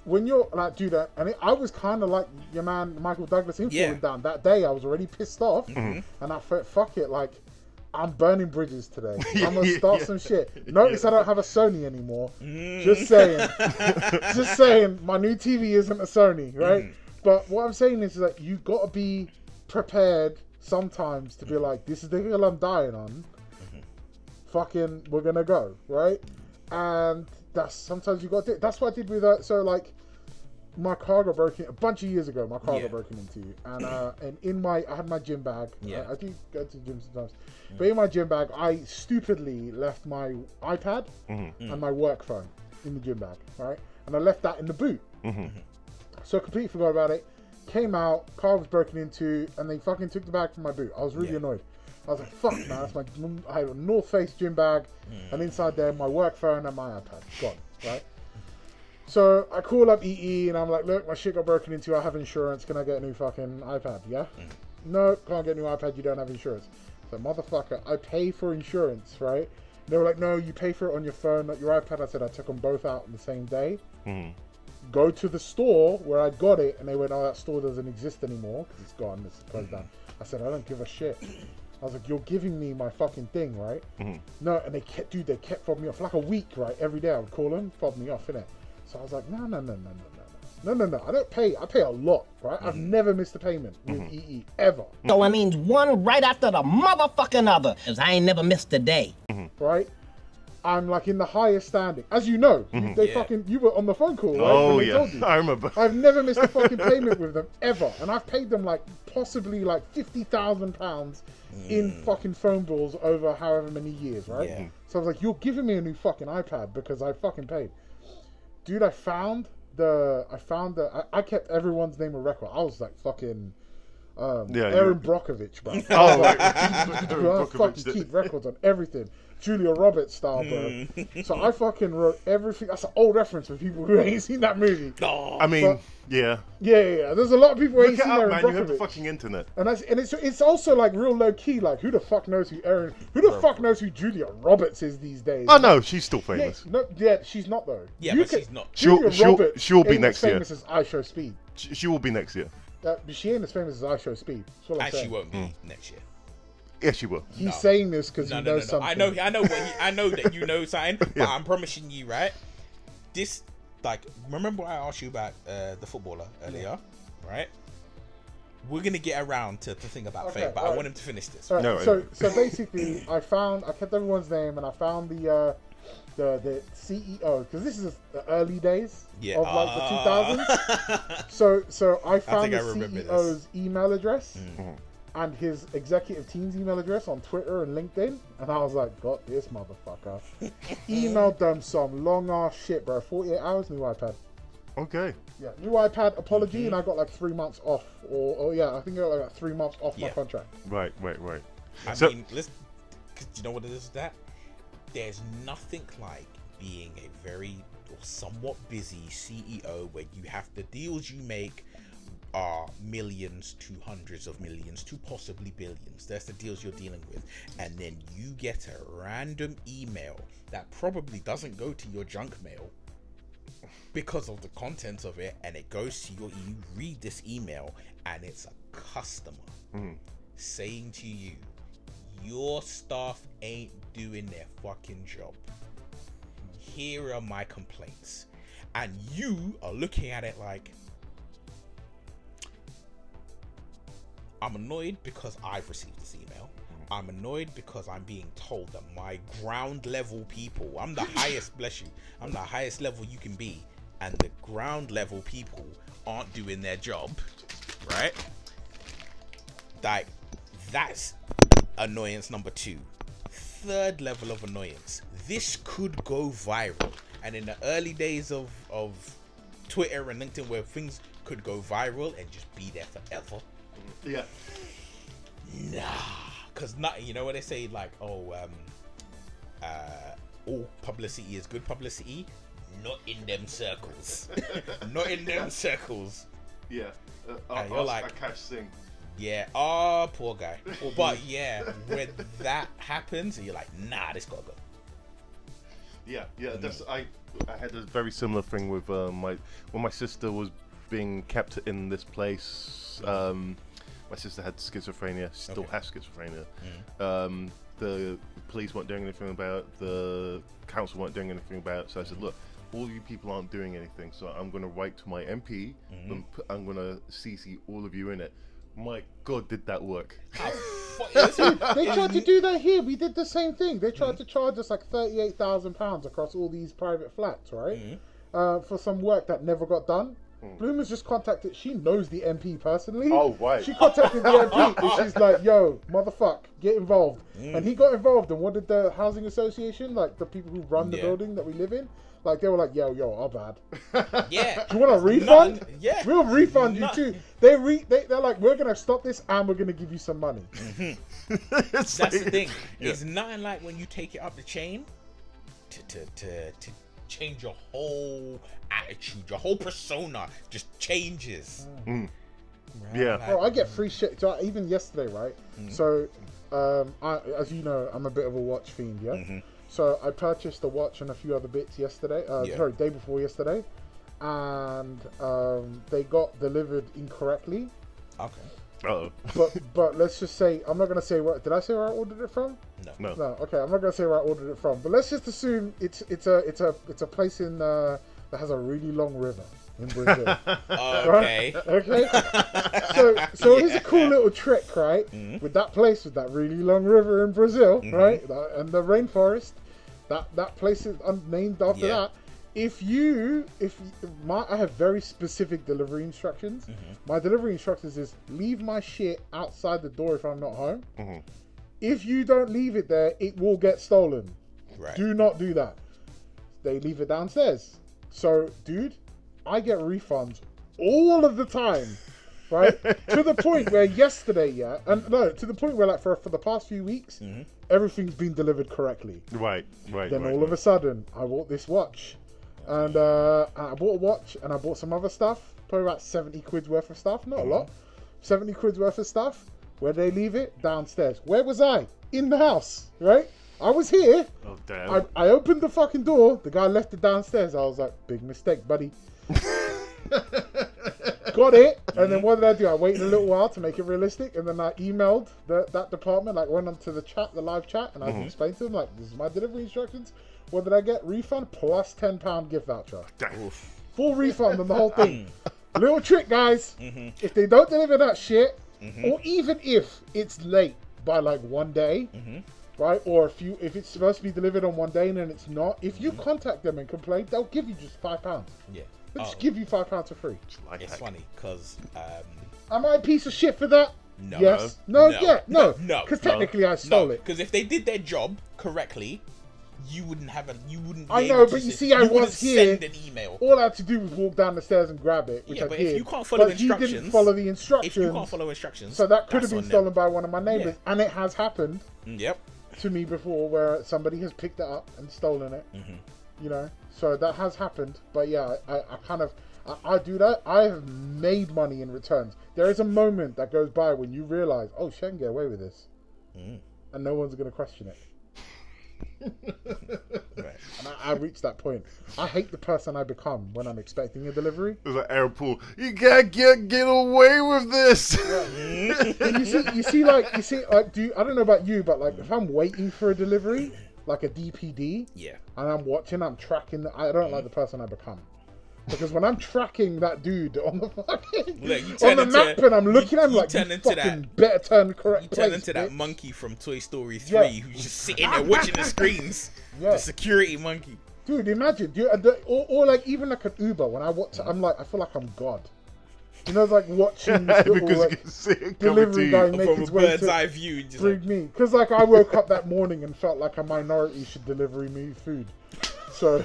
when you're like, do that, and I was kind of like your man Michael Douglas in falling down. That day I was already pissed off, and I thought, fuck it, like, I'm burning bridges today. I'm gonna start some shit. Notice I don't have a Sony anymore. Just saying. Just saying, my new TV isn't a Sony, right? But what I'm saying is that you gotta be prepared sometimes to be like, this is the hill I'm dying on. Fucking, we're gonna go, right? And that's sometimes you got to. That's what I did with so like my car got broken a bunch of years ago. My car got broken into, and in I had my gym bag. I do go to the gym sometimes, but in my gym bag, I stupidly left my iPad and my work phone in the gym bag, right? And I left that in the boot. So I completely forgot about it. Came out, car was broken into, and they fucking took the bag from my boot. I was really annoyed. I was like, fuck, man, that's I had a North Face gym bag, and inside there, my work phone and my iPad. Gone, right? So I call up EE, and I'm like, look, my shit got broken into, I have insurance, can I get a new fucking iPad, yeah? No, can't get a new iPad, you don't have insurance. So, motherfucker, I pay for insurance, right? They were like, no, you pay for it on your phone, not your iPad. I said, I took them both out on the same day. Go to the store where I got it, and they went, oh, that store doesn't exist anymore, because it's gone, it's closed down. I said, I don't give a shit. I was like, you're giving me my fucking thing, right? No, and they kept fobbing me off for like a week, right? Every day I would call them, fob me off, innit? So I was like, no. I don't pay. I pay a lot, right? I've never missed a payment with EE, ever. So it means one right after the motherfucking other, because I ain't never missed a day. Right? I'm like in the highest standing. As you know, you were on the phone call, right? Oh, yeah. I remember. I've never missed a fucking payment with them, ever. And I've paid them like possibly like £50,000 in fucking phone bills over however many years, right? Yeah. So I was like, you're giving me a new fucking iPad because I fucking paid. Dude, I kept everyone's name a record. I was like fucking, Aaron Brockovich, bro. Oh, right. I fucking keep records on everything. Julia Roberts style, bro. So I fucking wrote everything. That's an old reference for people who ain't seen that movie. I mean, yeah. There's a lot of people who ain't Look it seen up, Aaron man. Brockovich. You have the fucking internet. And it's also like real low key. Like who the fuck knows who fuck knows who Julia Roberts is these days? Oh no, she's still famous. She's not though. Yeah, but she's not. She'll be next year. As famous as I Show Speed. She will be next year. But she ain't as famous as I Show Speed. And she won't be next year. Yes, she will. He's saying this because he knows something. I know that you know something, but I'm promising you, right? This, like, remember I asked you about the footballer earlier, right? We're gonna get around to the thing about Faye, but I want him to finish this. Right. So basically, I kept everyone's name, and I found the CEO, because this is the early days of like the 2000s. So I found the CEO's email address and his executive team's email address on Twitter and LinkedIn, and I was like, got this motherfucker. Emailed them some long ass shit, bro. 48 hours, new iPad. Okay. Yeah, new iPad, apology, and I got like 3 months off, or I think I got like 3 months off my contract. Right. I mean, cause you know what it is? That there's nothing like being a very or somewhat busy CEO where you have the deals you make are millions to hundreds of millions to possibly billions. That's the deals you're dealing with, and then you get a random email that probably doesn't go to your junk mail because of the contents of it, and it goes to you read this email, and it's a customer saying to you, your staff ain't doing their fucking job. Here are my complaints. And you are looking at it like, I'm annoyed because I've received this email. I'm annoyed because I'm being told that my ground level people, I'm the highest, bless you, I'm the highest level you can be, and the ground level people aren't doing their job, right? Like, that's annoyance number 2. Third level of annoyance, this could go viral. And in the early days of Twitter and LinkedIn, where things could go viral and just be there forever, because not, you know what they say, like, all publicity is good publicity. Not in them circles. Not in them circles. Yeah. And you're like, Akash Singh. Yeah. Poor guy. But yeah, when that happens, you're like, nah, this gotta go. Yeah. That's I had a very similar thing with when my sister was being kept in this place. My sister had schizophrenia. Still has schizophrenia. The police weren't doing anything about it. The council weren't doing anything about it. So I said, look, all you people aren't doing anything. So I'm going to write to my MP. And I'm going to CC all of you in it. My God, did that work? They tried to do that here. We did the same thing. They tried to charge us like £38,000 across all these private flats, right? For some work that never got done. Bloomers just contacted. She knows the MP personally. Oh, right. She contacted the MP and she's like, "Yo, motherfuck, get involved." And he got involved. And what did the housing association, like the people who run the building that we live in, like they were like, "Yo, our bad." Yeah. Do you want a refund? Yeah. We'll refund you too. They're like, "We're gonna stop this and we're gonna give you some money." That's the thing. It's nothing like when you take it up the chain to change your whole attitude, your whole persona just changes. Right? Yeah. Oh, I get free shit. So even yesterday, right? So, as you know, I'm a bit of a watch fiend, yeah? So I purchased a watch and a few other bits yesterday. Day before yesterday. And they got delivered incorrectly. Okay. Uh-oh. But let's just say, I'm not going to say where, did I say where I ordered it from? No. Okay, I'm not going to say where I ordered it from. But let's just assume it's a place in that has a really long river in Brazil. Okay. Okay. So here's a cool little trick, right? With that place with that really long river in Brazil, right? And the rainforest, that place is named after that. I have very specific delivery instructions. My delivery instructions is leave my shit outside the door if I'm not home. If you don't leave it there, it will get stolen. Right. Do not do that. They leave it downstairs. So, dude, I get refunds all of the time right? To the point where yesterday, to the point where like for the past few weeks, everything's been delivered correctly. Right. Then all of a sudden, I bought this watch, and I bought a watch, and I bought some other stuff, probably about 70 quid's worth of stuff, not a lot, 70 quid's worth of stuff. Where they leave it? Downstairs. Where was I? In the house, right? I was here. Oh damn! I opened the fucking door. The guy left it downstairs. I was like, big mistake, buddy. Got it. And then what did I do? I waited a little while to make it realistic, and then I emailed that department, like went onto the live chat, and I explained to them like, this is my delivery instructions. What did I get? Refund plus £10 gift voucher. Full refund on the whole thing. Little trick, guys. If they don't deliver that shit, or even if it's late by like 1 day, right? Or if it's supposed to be delivered on 1 day and then it's not, if you contact them and complain, they'll give you just £5. Yeah. They'll just give you £5 for free. It's funny because am I a piece of shit for that? no. Yes. No. Because technically I stole it. Because if they did their job correctly, you wouldn't have a. You wouldn't. Be I able know, to but you sit- see, I was wouldn't here. Send an email. All I had to do was walk down the stairs and grab it, which I but did. if you can't follow but instructions, he didn't follow the instructions. If you can't follow instructions, so that could that's have been on stolen them. by one of my neighbors, Yeah. and it has happened. Yep. To me before, where somebody has picked it up and stolen it. You know, so that has happened. But yeah, I do that. I have made money in returns. There is a moment that goes by when you realize, oh, she can get away with this, and no one's going to question it. Right. And I reached that point. I hate the person I become when I'm expecting a delivery. It was like Aaron Paul. You can't get away with this. And you see, like, I don't know about you, but like, if I'm waiting for a delivery, like a DPD, and I'm tracking. I don't like the person I become. Because when I'm tracking that dude on the fucking on the map and I'm looking at him like, you fucking better turn correct. You turn place, into bitch. that monkey from Toy Story 3 who's just sitting there watching the screens. The security monkey. Dude, imagine, or like even like an Uber. When I watch, I'm like, I feel like I'm God. You know, it's like watching this little Because like, you can see it delivery guy make from his a way bird's to eye view. Just bring like... me. Because like I woke up that morning and felt like a minority should deliver me food. So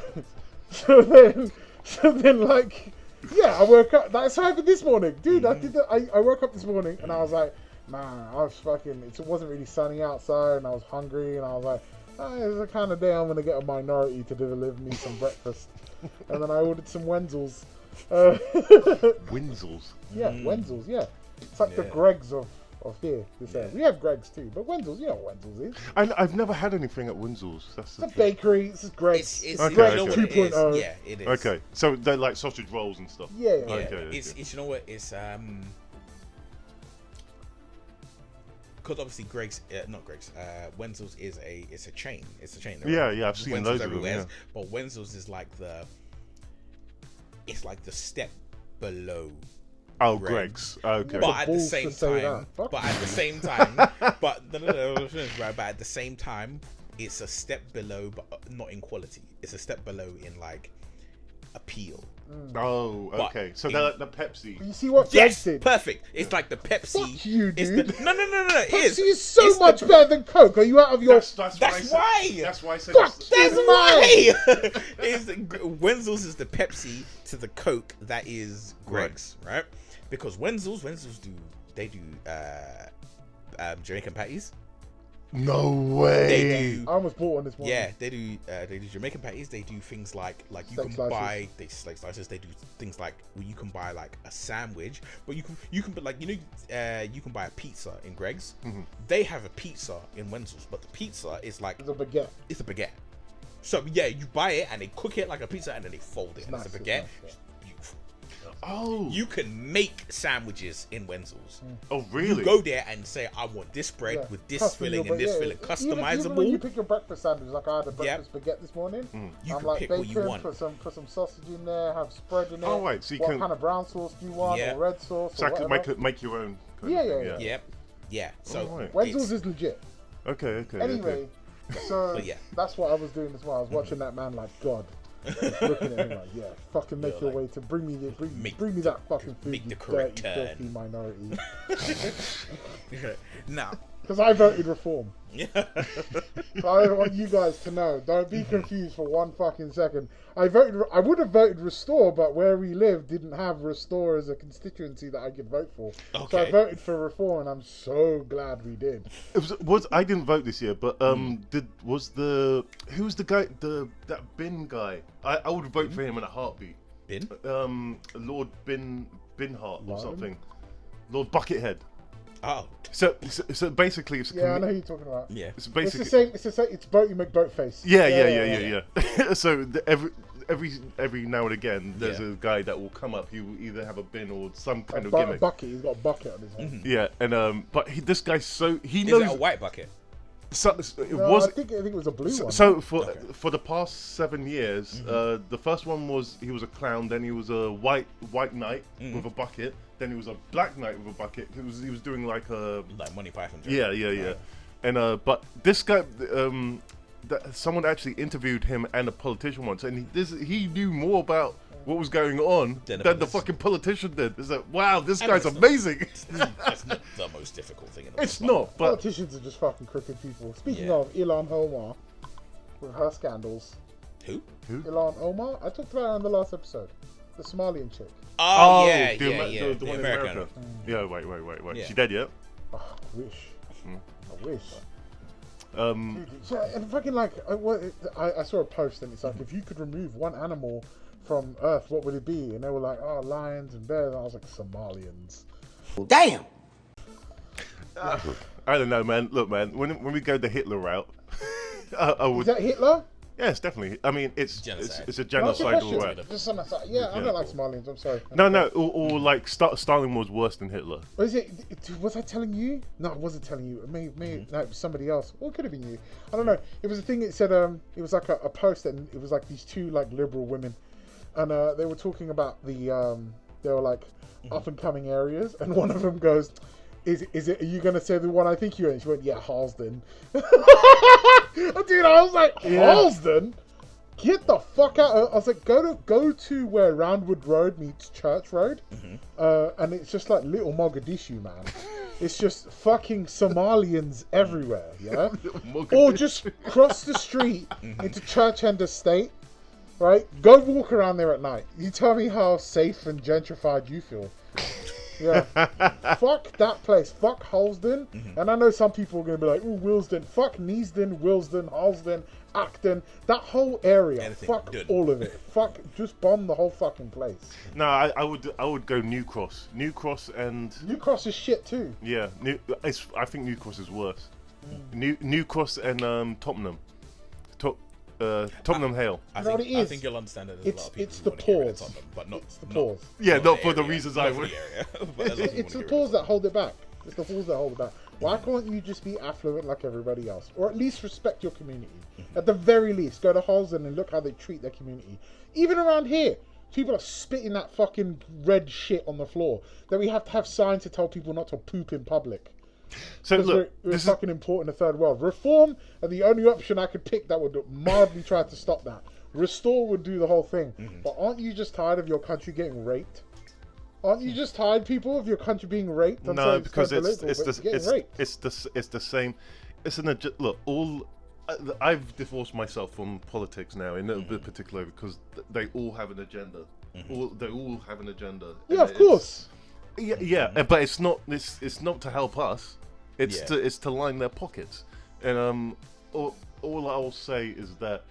then like, yeah, I woke up. That's what happened this morning, dude. I did that. I woke up this morning and I was like, man, I was fucking. It wasn't really sunny outside, and I was hungry, and I was like, it's the kind of day I'm gonna get a minority to deliver me some breakfast. And then I ordered some Wenzels. Wenzels. Yeah, Wenzels. Yeah, it's like the Greggs of here. We have Greggs too, but Wenzels, you know what Wenzels is. I've never had anything at Wenzels. It's a bakery. It's just Greggs. It's okay, Greggs okay. 2.0. Yeah, it is. Okay, so they're like sausage rolls and stuff. Yeah. Okay. It's you know what? It's because obviously Wenzels is a chain. It's a chain. Yeah, I've seen those everywhere. Yeah. But Wenzels is like the step below. Oh, Greggs. Okay. But at the same time, but at the same time, it's a step below, but not in quality. It's a step below in like appeal. Oh, okay. So they're like the Pepsi. You see what Yes, did? perfect. It's like the Pepsi. Fuck you, It's dude. no. It Pepsi is. is so much better than Coke. Are you out of your? That's why. That's why I said. Fuck That's you, why. Wenzels is the Pepsi to the Coke that is Greggs, right? Because Wenzels do Jamaican patties. No way. They do. I almost bought one this morning. Yeah, they do Jamaican patties. They do things like you Steak can slices. buy steak slices. They do things like you can buy like a sandwich, but you can but like you can buy a pizza in Greggs. They have a pizza in Wenzels, but the pizza is like It's a baguette. It's a baguette. So yeah, you buy it and they cook it like a pizza and then they fold it. It's a baguette. You can make sandwiches in Wenzels. Oh, really? You go there and say, I want this bread with this filling and this filling, customizable. Even when you pick your breakfast sandwich, like I had a breakfast baguette this morning. You I'm can like, pick bacon, what you want. Put some sausage in there, have spread in it. Oh, right. So you what can kind of brown sauce do you want, or red sauce, So or I could whatever. make your own. Yeah. So Wenzels is legit. Okay. Anyway, so But yeah. that's what I was doing as well. I was watching that man like God. Just looking at him like, fucking make your way to bring me that fucking food. Make the you correct dirty, turn. filthy minority. now, because I voted reform. I want you guys to know. Don't be confused for one fucking second. I would have voted Restore, but where we live didn't have Restore as a constituency that I could vote for. Okay. So I voted for Reform, and I'm so glad we did. I didn't vote this year, but who's the guy, that Bin guy? I would vote for him in a heartbeat. Bin? Lord Binhart or something. Lord Buckethead. Oh. So basically, it's I know who you're talking about. Yeah. It's the same. It's boat you make boat face. Yeah. So every now and again, there's a guy that will come up. He will either have a bin or some kind of gimmick. Bucket. He's got a bucket on his head. Yeah, and this guy's he Is knows. it a white bucket? So I think it was a blue one. So for the past 7 years, the first one was he was a clown. Then he was a white knight with a bucket. Then he was a black knight with a bucket. He was doing like Monty Python. Yeah. And but this guy, someone actually interviewed him and a politician once, and he knew more about what was going on than the fucking politician did. It's like, wow, this guy's amazing. That's not the most difficult thing in the world. It's not. But politicians are just fucking crooked people. Speaking of Ilhan Omar, with her scandals. Who? Ilhan Omar. I talked about her on the last episode. The Somalian chick. Oh yeah. The one in America. Yeah, wait. Yeah. She dead yet? Oh, I wish. I wish. Dude, and fucking like, I saw a post and it's like, if you could remove one animal from Earth, what would it be? And they were like, oh, lions and bears. And I was like, Somalians. Damn! I don't know, man. Look, man, when we go the Hitler route, I would. Is that Hitler? Yes, definitely. I mean, it's genocide. It's a genocidal route. Just genocide. Yeah, I don't like Somalians. I'm sorry. No, or like Stalin was worse than Hitler. Was I telling you? No, I wasn't telling you. Maybe no, it was somebody else. Or it could have been you. I don't know. It was a thing. It said it was like a post, and it was like these two like liberal women, and they were talking about the they were like up and coming areas, and one of them goes, Is it? Are you gonna say the one I think you're in? She went, yeah, Harlesden. Dude, I was like, Harlesden? Get the fuck out! I was like, go to where Roundwood Road meets Church Road, and it's just like little Mogadishu, man. It's just fucking Somalians everywhere, yeah. Or just cross the street into Church End Estate, right? Go walk around there at night. You tell me how safe and gentrified you feel. Yeah, fuck that place. Fuck Harlesden. And I know some people are going to be like, ooh, Willesden. Fuck Neasden, Willesden, Harlesden, Acton. That whole area. Anything fuck good. all of it. Fuck, just bomb the whole fucking place. No, I would go New Cross. New Cross is shit too. Yeah, I think New Cross is worse. New Cross and Tottenham. Tottenham Hale. I think you'll understand that there's a lot of people it's the who wanna get rid of pause. Tottenham, but It's the pause. Yeah, not for the area, reasons not I for would. the area, but there's a lot of people It's who the wanna get rid pause of that hold it back. It's the fools that hold it back. Why can't you just be affluent like everybody else? Or at least respect your community. At the very least, go to Harlesden and look how they treat their community. Even around here, people are spitting that fucking red shit on the floor. That we have to have signs to tell people not to poop in public. So look, we're fucking important in the third world. Reform are the only option I could pick that would mildly try to stop that. Restore would do the whole thing. But aren't you just tired of your country getting raped? Aren't you just tired, people, of your country being raped? No, because it's the same. I've divorced myself from politics now, in particular, because they all have an agenda. They all have an agenda. Yeah, of course. Yeah, but it's not to help us. It's to line their pockets. And all I'll say is that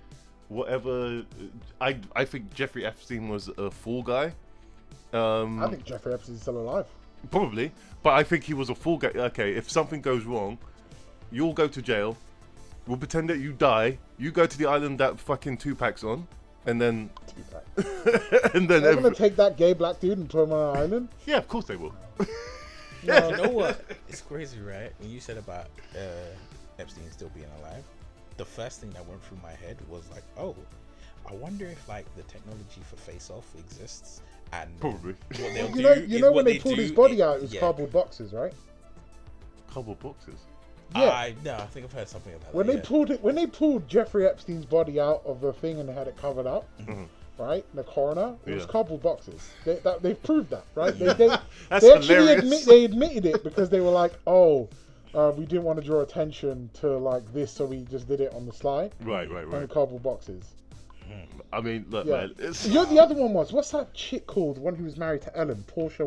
whatever I think Jeffrey Epstein was a fool guy. I think Jeffrey Epstein's still alive. Probably, but I think he was a fool guy. Okay, if something goes wrong, you'll go to jail. We'll pretend that you die. You go to the island that fucking Tupac's on, and then they're gonna take that gay black dude and put him on an island. Yeah, of course they will. You know what? It's crazy, right? When you said about Epstein still being alive, the first thing that went through my head was like, oh, I wonder if like the technology for Face Off exists. And probably. What they'll you know when they pulled his body out, it was cardboard boxes, right? Cardboard boxes. Yeah. I think I've heard something about that. When they pulled Jeffrey Epstein's body out of the thing and they had it covered up, right? The coroner, it was cardboard boxes. They proved that, right? They That's actually hilarious. they admitted it because they were like, oh, We didn't want to draw attention to like this, so we just did it on the sly. Right. On the cardboard boxes. I mean, look, man. You know, the other one was, what's that chick called? The one who was married to Ellen, Portia.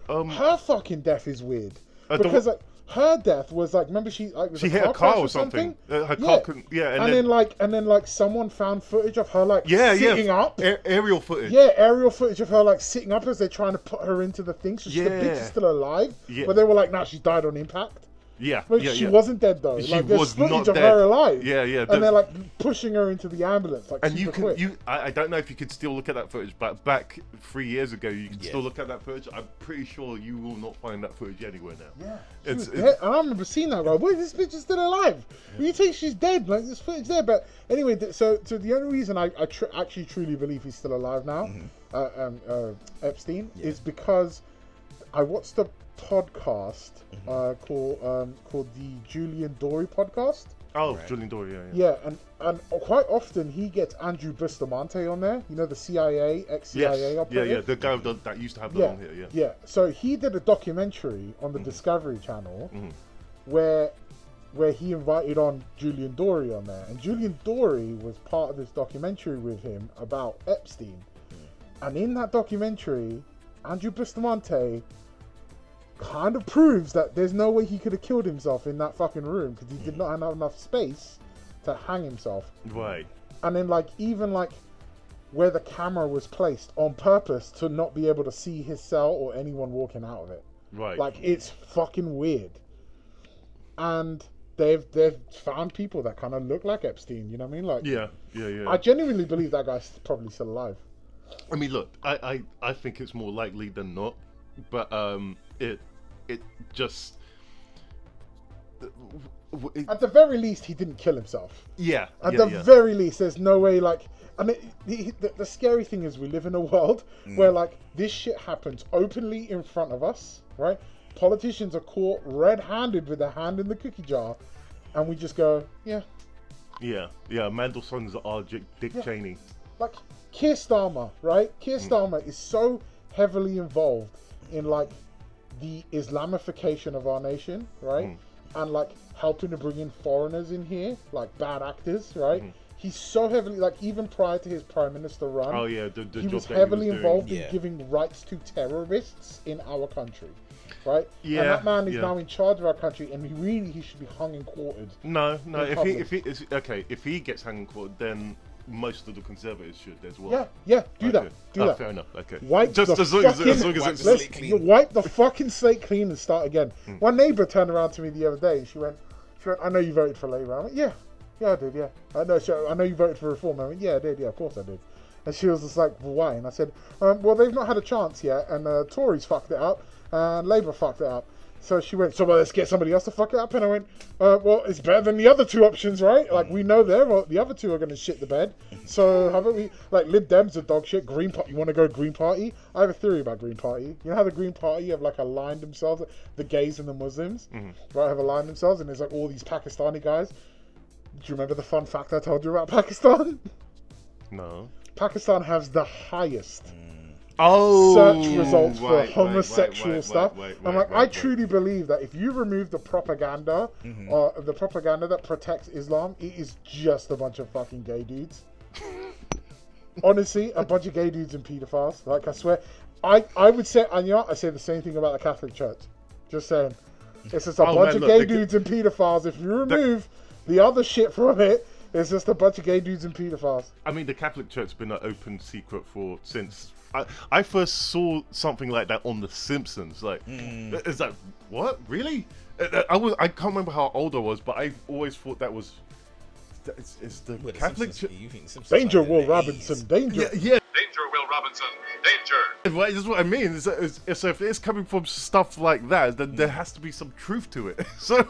Her fucking death is weird because like her death was like, remember she was she a hit a car or something. Her car couldn't. Yeah, and then like someone found footage of her like sitting up. Aerial footage. Yeah, aerial footage of her like sitting up as they're trying to put her into the thing. So the bitch is still alive. Yeah. But they were like, nah, she died on impact. Yeah, but she wasn't dead though. She like, there's was footage not of dead. her alive. Yeah. And they're like pushing her into the ambulance. Like, and super quick. I don't know if you could still look at that footage, but back 3 years ago, you could still look at that footage. I'm pretty sure you will not find that footage anywhere now. Yeah, it's dead. And I remember seeing that. Like, wait, this bitch is still alive. You think she's dead? Like, this footage there. But anyway, so the only reason I actually truly believe he's still alive now, Epstein, is because I watched the podcast called the Julian Dory podcast. Julian Dory, yeah. And quite often he gets Andrew Bustamante on there. You know, the CIA, ex-CIA operative. Yeah, the guy that used to have them on here. Yeah. So he did a documentary on the Discovery Channel where he invited on Julian Dory on there, and Julian Dory was part of this documentary with him about Epstein. And in that documentary, Andrew Bustamante kind of proves that there's no way he could have killed himself in that fucking room because he did not have enough space to hang himself. Right. And then even where the camera was placed on purpose to not be able to see his cell or anyone walking out of it. Right. Like, it's fucking weird. And they've found people that kind of look like Epstein, you know what I mean? Like, yeah. I genuinely believe that guy's probably still alive. I mean, look, I think it's more likely than not, but it just at the very least he didn't kill himself. At the very least, there's no way. Like, and the scary thing is we live in a world where like this shit happens openly in front of us, right? Politicians are caught red-handed with their hand in the cookie jar, and we just go, yeah. Mandelson's our Dick Cheney. Like Keir Starmer, right? Keir Starmer is so heavily involved in like the Islamification of our nation, right? And like helping to bring in foreigners in here, like bad actors, right? He's so heavily, like, even prior to his prime minister run, he was heavily involved in giving rights to terrorists in our country, right? And that man is now in charge of our country, and he should be hung and quartered. No. If he gets hung and quartered, then most of the Conservatives should as well. Do that. Fair enough. Okay. Wipe the fucking slate clean and start again. My neighbour turned around to me the other day and she went, I know you voted for Labour. I went, yeah, I did, yeah. I know you voted for Reform. I went, yeah, I did, yeah, of course I did. And she was just like, well, why? And I said, well, they've not had a chance yet, and Tories fucked it up, and Labour fucked it up. So she went, let's get somebody else to fuck it up. And I went, well, it's better than the other two options, right? Like, we know the other two are going to shit the bed. So how about we, like, Lib Dems are dog shit. Green Party, you want to go Green Party? I have a theory about Green Party. You know how the Green Party have, like, aligned themselves, the gays and the Muslims, right, have aligned themselves, and there's, like, all these Pakistani guys. Do you remember the fun fact I told you about Pakistan? No. Pakistan has the highest search results for homosexual stuff. I'm like, I truly believe that if you remove the propaganda, the propaganda that protects Islam, it is just a bunch of fucking gay dudes. Honestly, a bunch of gay dudes and pedophiles. Like, I swear, I would say, and you know, I say the same thing about the Catholic Church. Just saying, it's just a bunch of gay dudes and pedophiles. If you remove the other shit from it, it's just a bunch of gay dudes and pedophiles. I mean, the Catholic Church's been an open secret since I first saw something like that on The Simpsons. Like, it's like, what? Really? I can't remember how old I was, but I always thought that was. It's the Catholic Church. Danger, Will Robinson. Danger. Yeah. Danger, Will Robinson. Danger. Right, that's what I mean. So if it's coming from stuff like that, then there has to be some truth to it. So,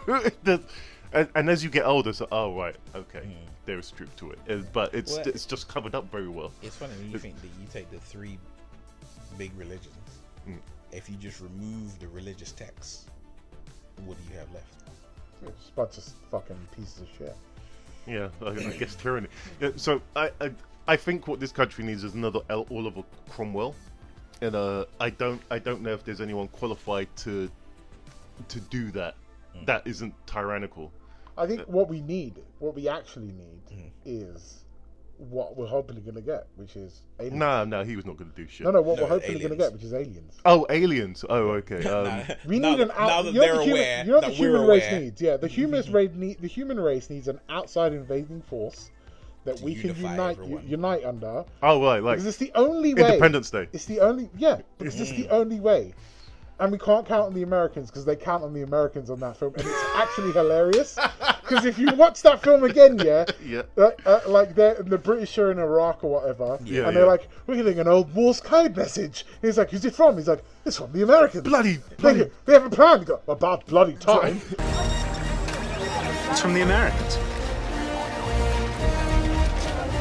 and as you get older, oh right, okay, there is truth to it. But it's just covered up very well. It's funny when you think that you take the three big religions. If you just remove the religious texts, what do you have left? It's a bunch of fucking pieces of shit. Yeah, I guess tyranny. Yeah, so I think what this country needs is another Oliver Cromwell, and I don't know if there's anyone qualified to do that. that isn't tyrannical. I think what we actually need, is what we're hopefully going to get, which is aliens. No, he was not going to do shit. No, what we're hopefully going to get, which is aliens. Oh, aliens. Oh, okay. We need an now that they're aware that we're aware. The human race needs an outside invading force that we can unite under. Oh, right, like because it's the only way. Independence Day. It's the only because it's the only way. And we can't count on the Americans because they count on the Americans on that film, and it's actually hilarious. Because if you watch that film again, like the British are in Iraq or whatever, and they're like, we're getting an old Morse code message. And he's like, who's it from? He's like, it's from the Americans. Bloody. They have a plan. Go, about bloody time. It's from the Americans.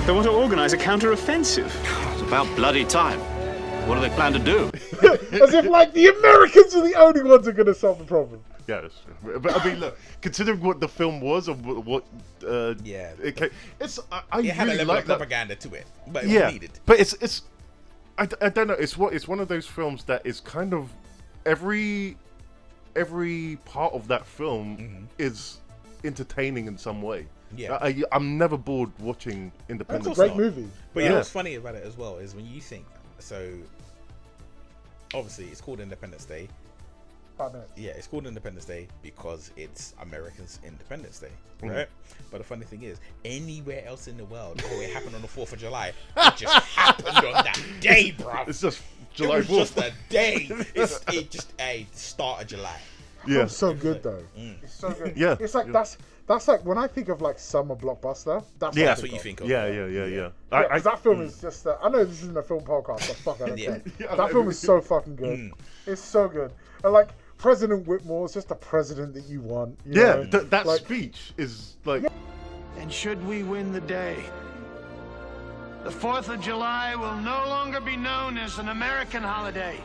They want to organize a counter-offensive. It's about bloody time. What do they plan to do? As if like the Americans are the only ones who are going to solve the problem. Yeah, that's true. But I mean, look, considering what the film was and what it had a really level like of that. propaganda to it, but it was needed. But it's I don't know. It's one of those films that is kind of every part of that film is entertaining in some way. Yeah, I'm never bored watching Independence Day. It's a great movie. But you know what's funny about it as well is when you think so. Obviously, it's called Independence Day. 5 minutes. Yeah, it's called Independence Day because it's Americans' Independence Day, right? But the funny thing is, anywhere else in the world, it happened on the 4th of July. It just happened on that day, bro. It's just July 4th. It was just a day. It just a start of July. Yeah, it's so good though. It's so good. Yeah, it's like that's like when I think of like summer blockbuster. That's what you think of. Yeah. Because that film is just. I know this isn't a film podcast, but fuck, I don't care. That film is so fucking good. It's so good. And like President Whitmore is just a president that you want. You know? That speech is like. And should we win the day, the 4th of July will no longer be known as an American holiday,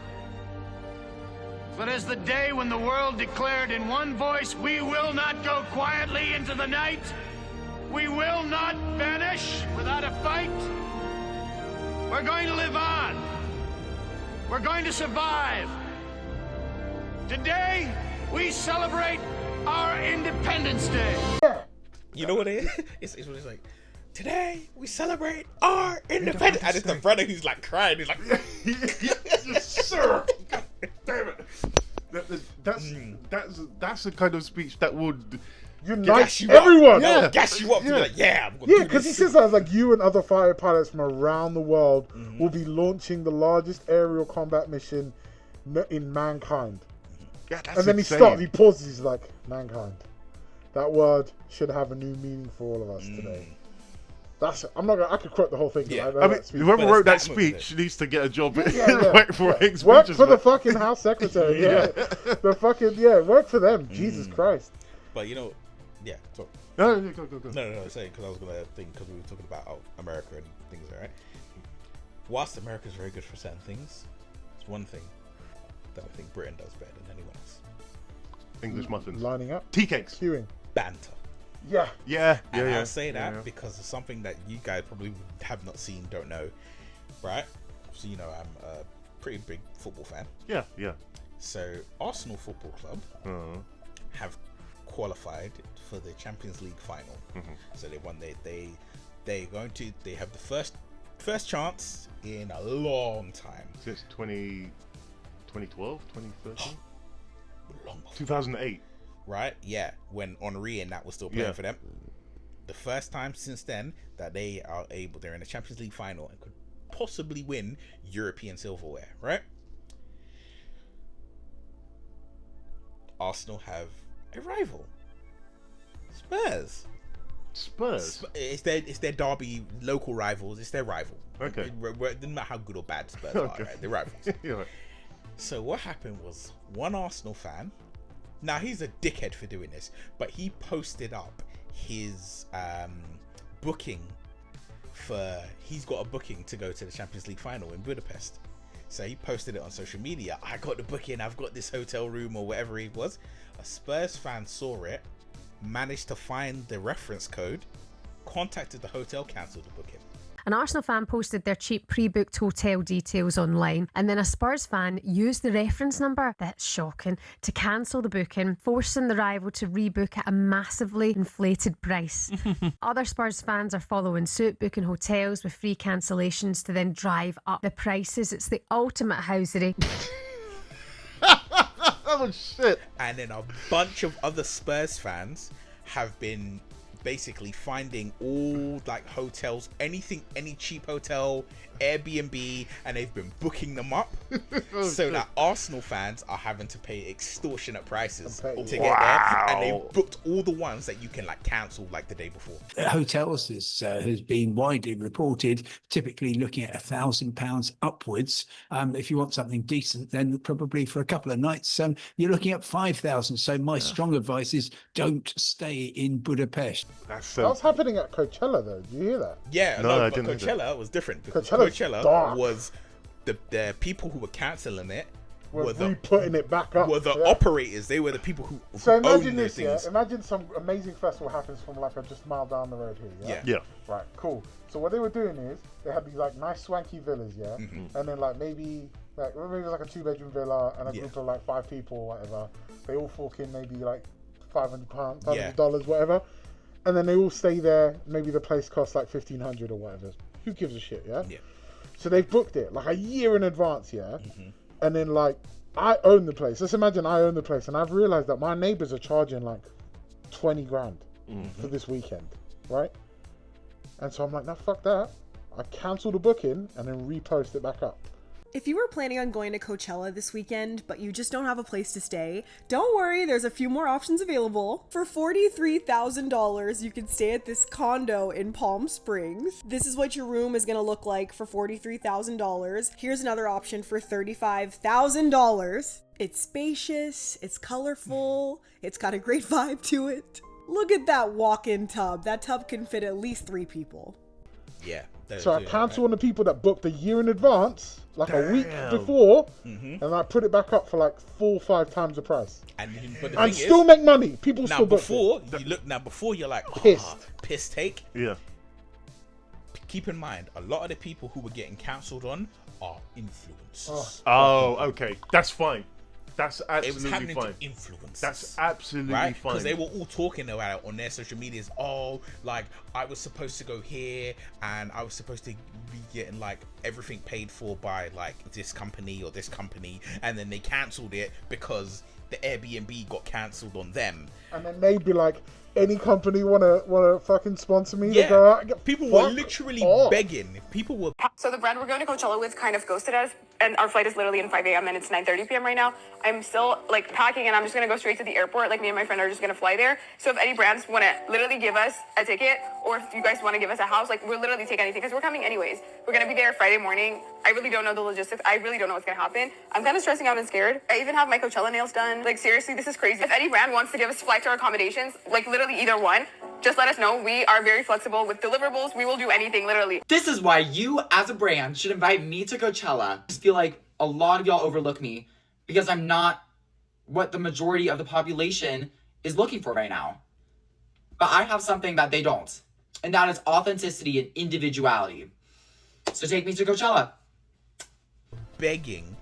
but as the day when the world declared in one voice, we will not go quietly into the night. We will not vanish without a fight. We're going to live on. We're going to survive. Today, we celebrate our Independence Day. You know what it is? It's like, today, we celebrate our independence. And it's the brother who's like crying. He's like, yes, sir. God damn it. That's the kind of speech that would unite everyone. Yeah, gas you up. Yeah, like, I'm gonna do because he this. says that like you and other fighter pilots from around the world will be launching the largest aerial combat mission in mankind. Yeah, that's and then insane. he pauses. He's like, mankind. That word should have a new meaning for all of us today. I could quote the whole thing. Yeah. I mean, whoever wrote that speech needs to get a job. Work for the fucking House Secretary. The fucking work for them. Jesus Christ. But you know, sorry. No, go. No. Saying because I was gonna think because we were talking about America and things, right? Whilst America is very good for certain things, it's one thing that I think Britain does better than anyone else. English muffins. Lining up. Tea cakes. Queuing. Banter. Yeah. And I'll say that because it's something that you guys probably have not seen, don't know, right? So you know, I'm a pretty big football fan. Yeah. So Arsenal Football Club have qualified for the Champions League final. So they won. They have the first chance in a long time since 2012, 2013, 2008. Right? Yeah, when Henry and that was still playing for them. The first time since then that they're in the Champions League final and could possibly win European silverware, right? Arsenal have a rival. Spurs. It's their derby, local rivals. It's their rival. Okay. It doesn't matter how good or bad Spurs are, right? They're rivals. Yeah. So what happened was one Arsenal fan. Now he's a dickhead for doing this, but he posted up his booking he's got a booking to go to the Champions League final in Budapest. So he posted it on social media. I got the booking, I've got this hotel room or whatever it was. A Spurs fan saw it, managed to find the reference code, contacted the hotel, cancelled the booking. An Arsenal fan posted their cheap pre-booked hotel details online, and then a Spurs fan used the reference number, that's shocking, to cancel the booking, forcing the rival to rebook at a massively inflated price. Other Spurs fans are following suit, booking hotels with free cancellations to then drive up the prices. It's the ultimate housery. Oh shit! And then a bunch of other Spurs fans have been basically finding all like hotels, anything, any cheap hotel, Airbnb, and they've been booking them up so that Arsenal fans are having to pay extortionate prices to get there, and they've booked all the ones that you can like cancel like the day before. Hotels has been widely reported, typically looking at £1,000 upwards. If you want something decent, then probably for a couple of nights, you're looking at 5,000. So my strong advice is don't stay in Budapest. That was happening at Coachella, though. Did you hear that? Yeah, but Coachella was different because Coachella was the people who were cancelling it were putting it back up. Were the operators? They were the people who So imagine owned their this, things. Imagine some amazing festival happens from like just a mile down the road here. Yeah. Right. Cool. So what they were doing is they had these like nice swanky villas, and then like maybe it was like a 2-bedroom villa and a group of like 5 people or whatever. They all fork in maybe like £500, $500, whatever. And then they all stay there. Maybe the place costs like $1,500 or whatever. Who gives a shit, yeah? So they've booked it like a year in advance, And then like I own the place. Let's imagine I own the place, and I've realized that my neighbors are charging like 20 grand for this weekend, right? And so I'm like, no, fuck that. I cancel the booking and then repost it back up. If you were planning on going to Coachella this weekend, but you just don't have a place to stay, don't worry, there's a few more options available. For $43,000, you can stay at this condo in Palm Springs. This is what your room is gonna look like for $43,000. Here's another option for $35,000. It's spacious, it's colorful, it's got a great vibe to it. Look at that walk-in tub. That tub can fit at least 3 people. Yeah. So I cancel on the people that booked a year in advance, like a week before, and I put it back up for like 4 or 5 times the price. And still make money. People still book it. Before you're like piss take. Yeah. Keep in mind, a lot of the people who were getting cancelled on are influencers. Oh, okay, that's fine. That's absolutely it was happening fine. to influencers. That's absolutely fine. Because they were all talking about it on their social medias. Oh, like I was supposed to go here and I was supposed to be getting like everything paid for by like this company or this company, and then they cancelled it because the Airbnb got cancelled on them. And then they'd be like, any company wanna fucking sponsor me Yeah. to go out and get People were literally begging. People were. So the brand we're going to Coachella with kind of ghosted us, and our flight is literally in 5 a.m. and it's 9:30 p.m. right now. I'm still like packing, and I'm just gonna go straight to the airport. Like me and my friend are just gonna fly there. So if any brands want to literally give us a ticket, or if you guys want to give us a house, like we'll literally take anything because we're coming anyways. We're gonna be there Friday morning. I really don't know the logistics. I really don't know what's gonna happen. I'm kind of stressing out and scared. I even have my Coachella nails done. Like seriously, this is crazy. If any brand wants to give us flights or accommodations, like literally either one, just let us know. We are very flexible with deliverables. We will do anything, literally. This is why you, as a brand, should invite me to Coachella. I just feel like a lot of y'all overlook me because I'm not what the majority of the population is looking for right now. But I have something that they don't, and that is authenticity and individuality. So take me to Coachella. Begging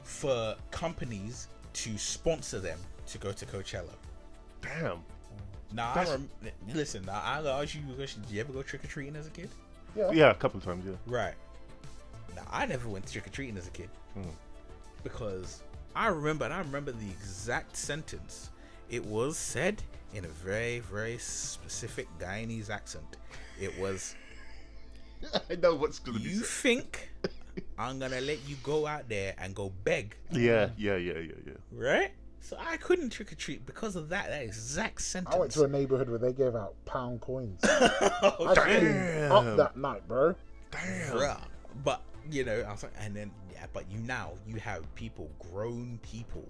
for companies to sponsor them to go to Coachella. Damn. Nah, listen. Now I'll ask you a question. Did you ever go trick or treating as a kid? Yeah, a couple of times. Yeah. Right. Now I never went trick or treating as a kid because I remember the exact sentence. It was said in a very, very specific Guyanese accent. It was. I know what's gonna be. You think I'm gonna let you go out there and go beg? Yeah. Right. So I couldn't trick or treat because of that exact sentence. I went to a neighborhood where they gave out pound coins. Oh, I stayed up that night, bro. Damn. But you know, I was like, and then but you have people, grown people,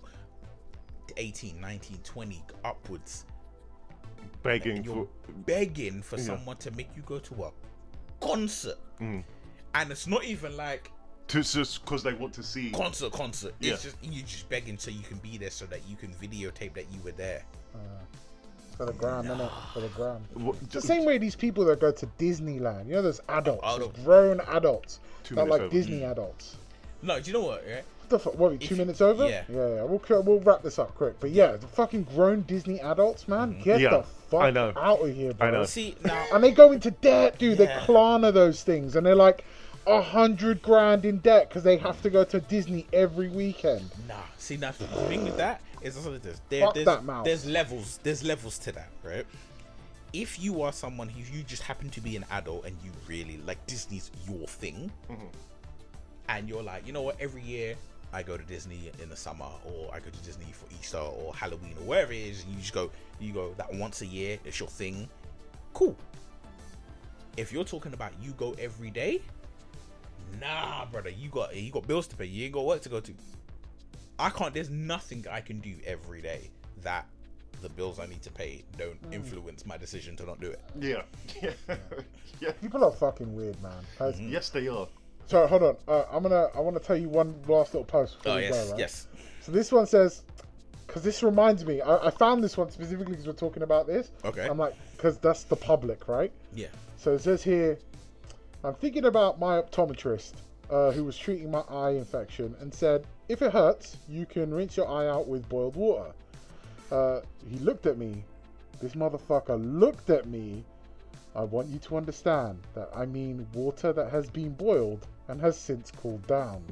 18, 19, 20 upwards, begging for someone to make you go to a concert, and it's not even like. Just because they want to see concert. Yeah. It's just you're just begging so you can be there, so that you can videotape that you were there. For the gram, innit? For the gram. It's the same way these people that go to Disneyland. You know, there's adults, there's grown adults that like Disney adults. No, do you know what? Right? What the fuck? What, 2 minutes over? Yeah. Yeah. We'll wrap this up quick. But yeah, the fucking grown Disney adults, man, get the fuck out of here, bro. I know. See, now, and they go into debt, dude. They Klarna those things, and they're like 100 grand in debt because they have to go to Disney every weekend. Nah, see, now the thing with that is also this. There's levels. There's levels to that, right? If you are someone who you just happen to be an adult and you really like Disney's your thing, and you're like, you know what, every year I go to Disney in the summer, or I go to Disney for Easter or Halloween or wherever it is, and you go that once a year, it's your thing. Cool. If you're talking about you go every day, nah, brother, you got bills to pay. You ain't got work to go to. I can't. There's nothing I can do every day that the bills I need to pay don't influence my decision to not do it. Yeah. Yeah. People are fucking weird, man. Yes, they are. So hold on. I want to tell you one last little post before we go, right? Yes. So this one says, because this reminds me, I found this one specifically because we're talking about this. Okay. I'm like, because that's the public, right? Yeah. So it says here, I'm thinking about my optometrist who was treating my eye infection and said, if it hurts, you can rinse your eye out with boiled water. He looked at me. This motherfucker looked at me. I want you to understand that I mean water that has been boiled and has since cooled down.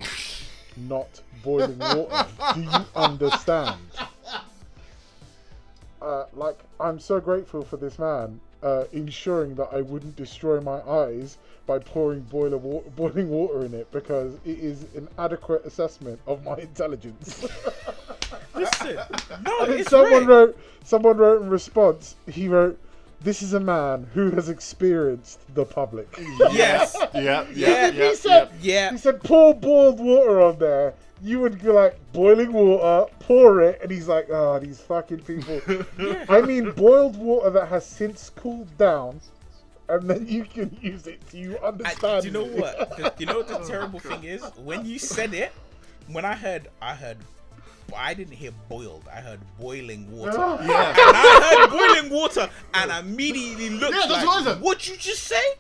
Not boiling water. Do you understand? Like, I'm so grateful for this man ensuring that I wouldn't destroy my eyes by pouring boiling water in it, because it is an adequate assessment of my intelligence. Listen, no, and then it's someone wrote in response, he wrote, this is a man who has experienced the public. Yes. He said, pour boiled water on there. You would be like, boiling water, pour it, and he's like, oh, these fucking people. I mean, boiled water that has since cooled down, and then you can use it. Do you understand? Do you know what? You know what the terrible thing is? When you said it, when I heard. I didn't hear boiled. I heard boiling water. Yeah. And I heard boiling water, and I immediately looked that's like, what'd you just say?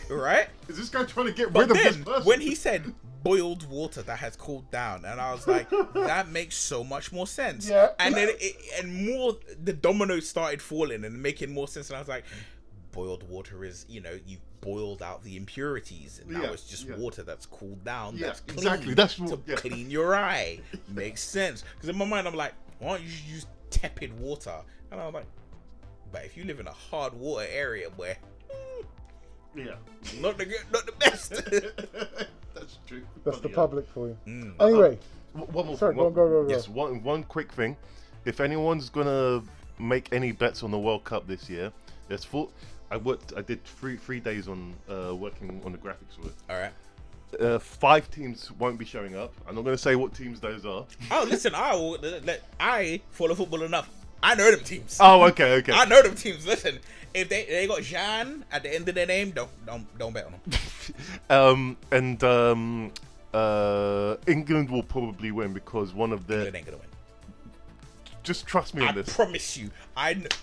Right? Is this guy trying to get rid of this person? When he said boiled water that has cooled down, and I was like, that makes so much more sense. Yeah. And then the dominoes started falling and making more sense, and I was like, boiled water is, you boiled out the impurities, and now it's just water that's cooled down. Yeah, that's clean exactly. That's what, to clean your eye. Makes sense. Because in my mind, I'm like, why don't you just use tepid water? And I was like, but if you live in a hard water area where, not the best. That's true. That's the public for you. Anyway, one more. Sorry, thing. go. Yes, one quick thing. If anyone's gonna make any bets on the World Cup this year, there's I did three days on working on the graphics for it. All right. 5 teams won't be showing up. I'm not going to say what teams those are. Oh, listen, I follow football enough. I know them teams. Oh, okay. I know them teams. Listen, if they got Jean at the end of their name, don't bet on them. England will probably win because one of their. England ain't gonna win. Just trust me on this. I promise you.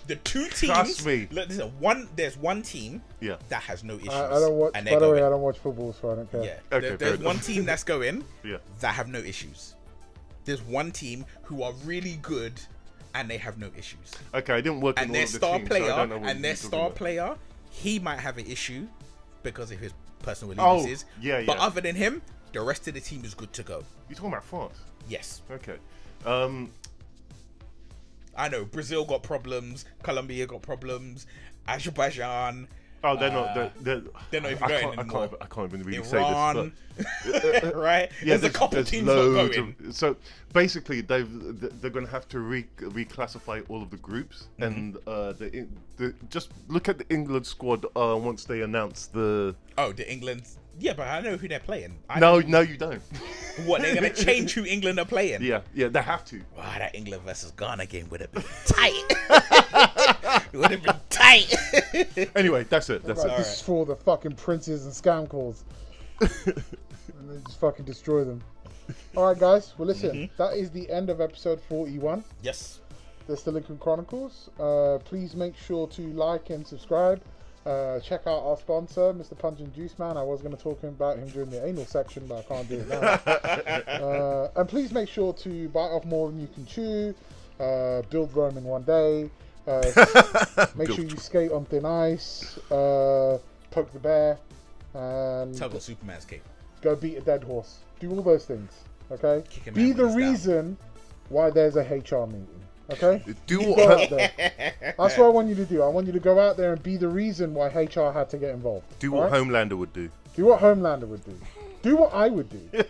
The two teams. Trust me. Listen, there's one team that has no issues. I don't watch. By the way, I don't watch football, so I don't care. Yeah. Okay, there's one team that's going that have no issues. There's one team who are really good and they have no issues. Okay, I didn't work in all of the teams, so I don't know what you're talking about. Player, he might have an issue because of his personal illnesses. But other than him, the rest of the team is good to go. You're talking about France? Yes. Okay. I know Brazil got problems, Colombia got problems, Azerbaijan. Oh, they're not even going anymore. I can't even really Iran, say this. right? Yeah, there's a couple teams not going. So basically, they're going to have to reclassify all of the groups, and just look at the England squad once they announce the. Oh, the England. Yeah, but I know who they're playing. No, you don't. What, they're going to change who England are playing? Yeah, they have to. Wow, that England versus Ghana game would have been tight. It would have been tight. Anyway, that's it. This is for the fucking princes and scam calls. And then just fucking destroy them. Alright, guys. Well, listen. That is the end of episode 41. Yes. That's Delinquent Chronicles. Please make sure to like and subscribe. Check out our sponsor, Mr. Punch and Juice Man. I was going to talk about him during the anal section, but I can't do it now. And please make sure to bite off more than you can chew. Build Rome in one day. Make sure you skate on thin ice. Poke the bear. And tug on Superman's cape. Go beat a dead horse. Do all those things. Okay? Be the reason why there's a HR meeting. Okay? Do what? Out there. That's what I want you to do. I want you to go out there and be the reason why HR had to get involved. Do what Homelander would do. Do what Homelander would do. Do what I would do.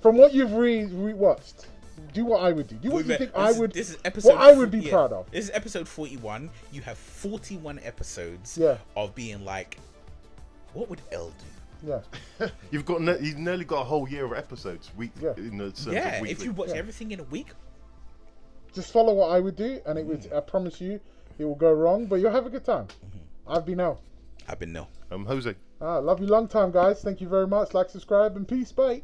From what you've re-watched, do what I would do. Do what you think I would. This is episode. What I would be proud of. This is episode 41. You have 41 episodes. Of being like, what would L do? Yeah. You've nearly got a whole year of episodes. If you watch everything in a week. Just follow what I would do, and it would. I promise you, it will go wrong, but you'll have a good time. I've been Al. I've been Nil. I'm Jose. Love you long time, guys. Thank you very much. Like, subscribe, and peace. Bye.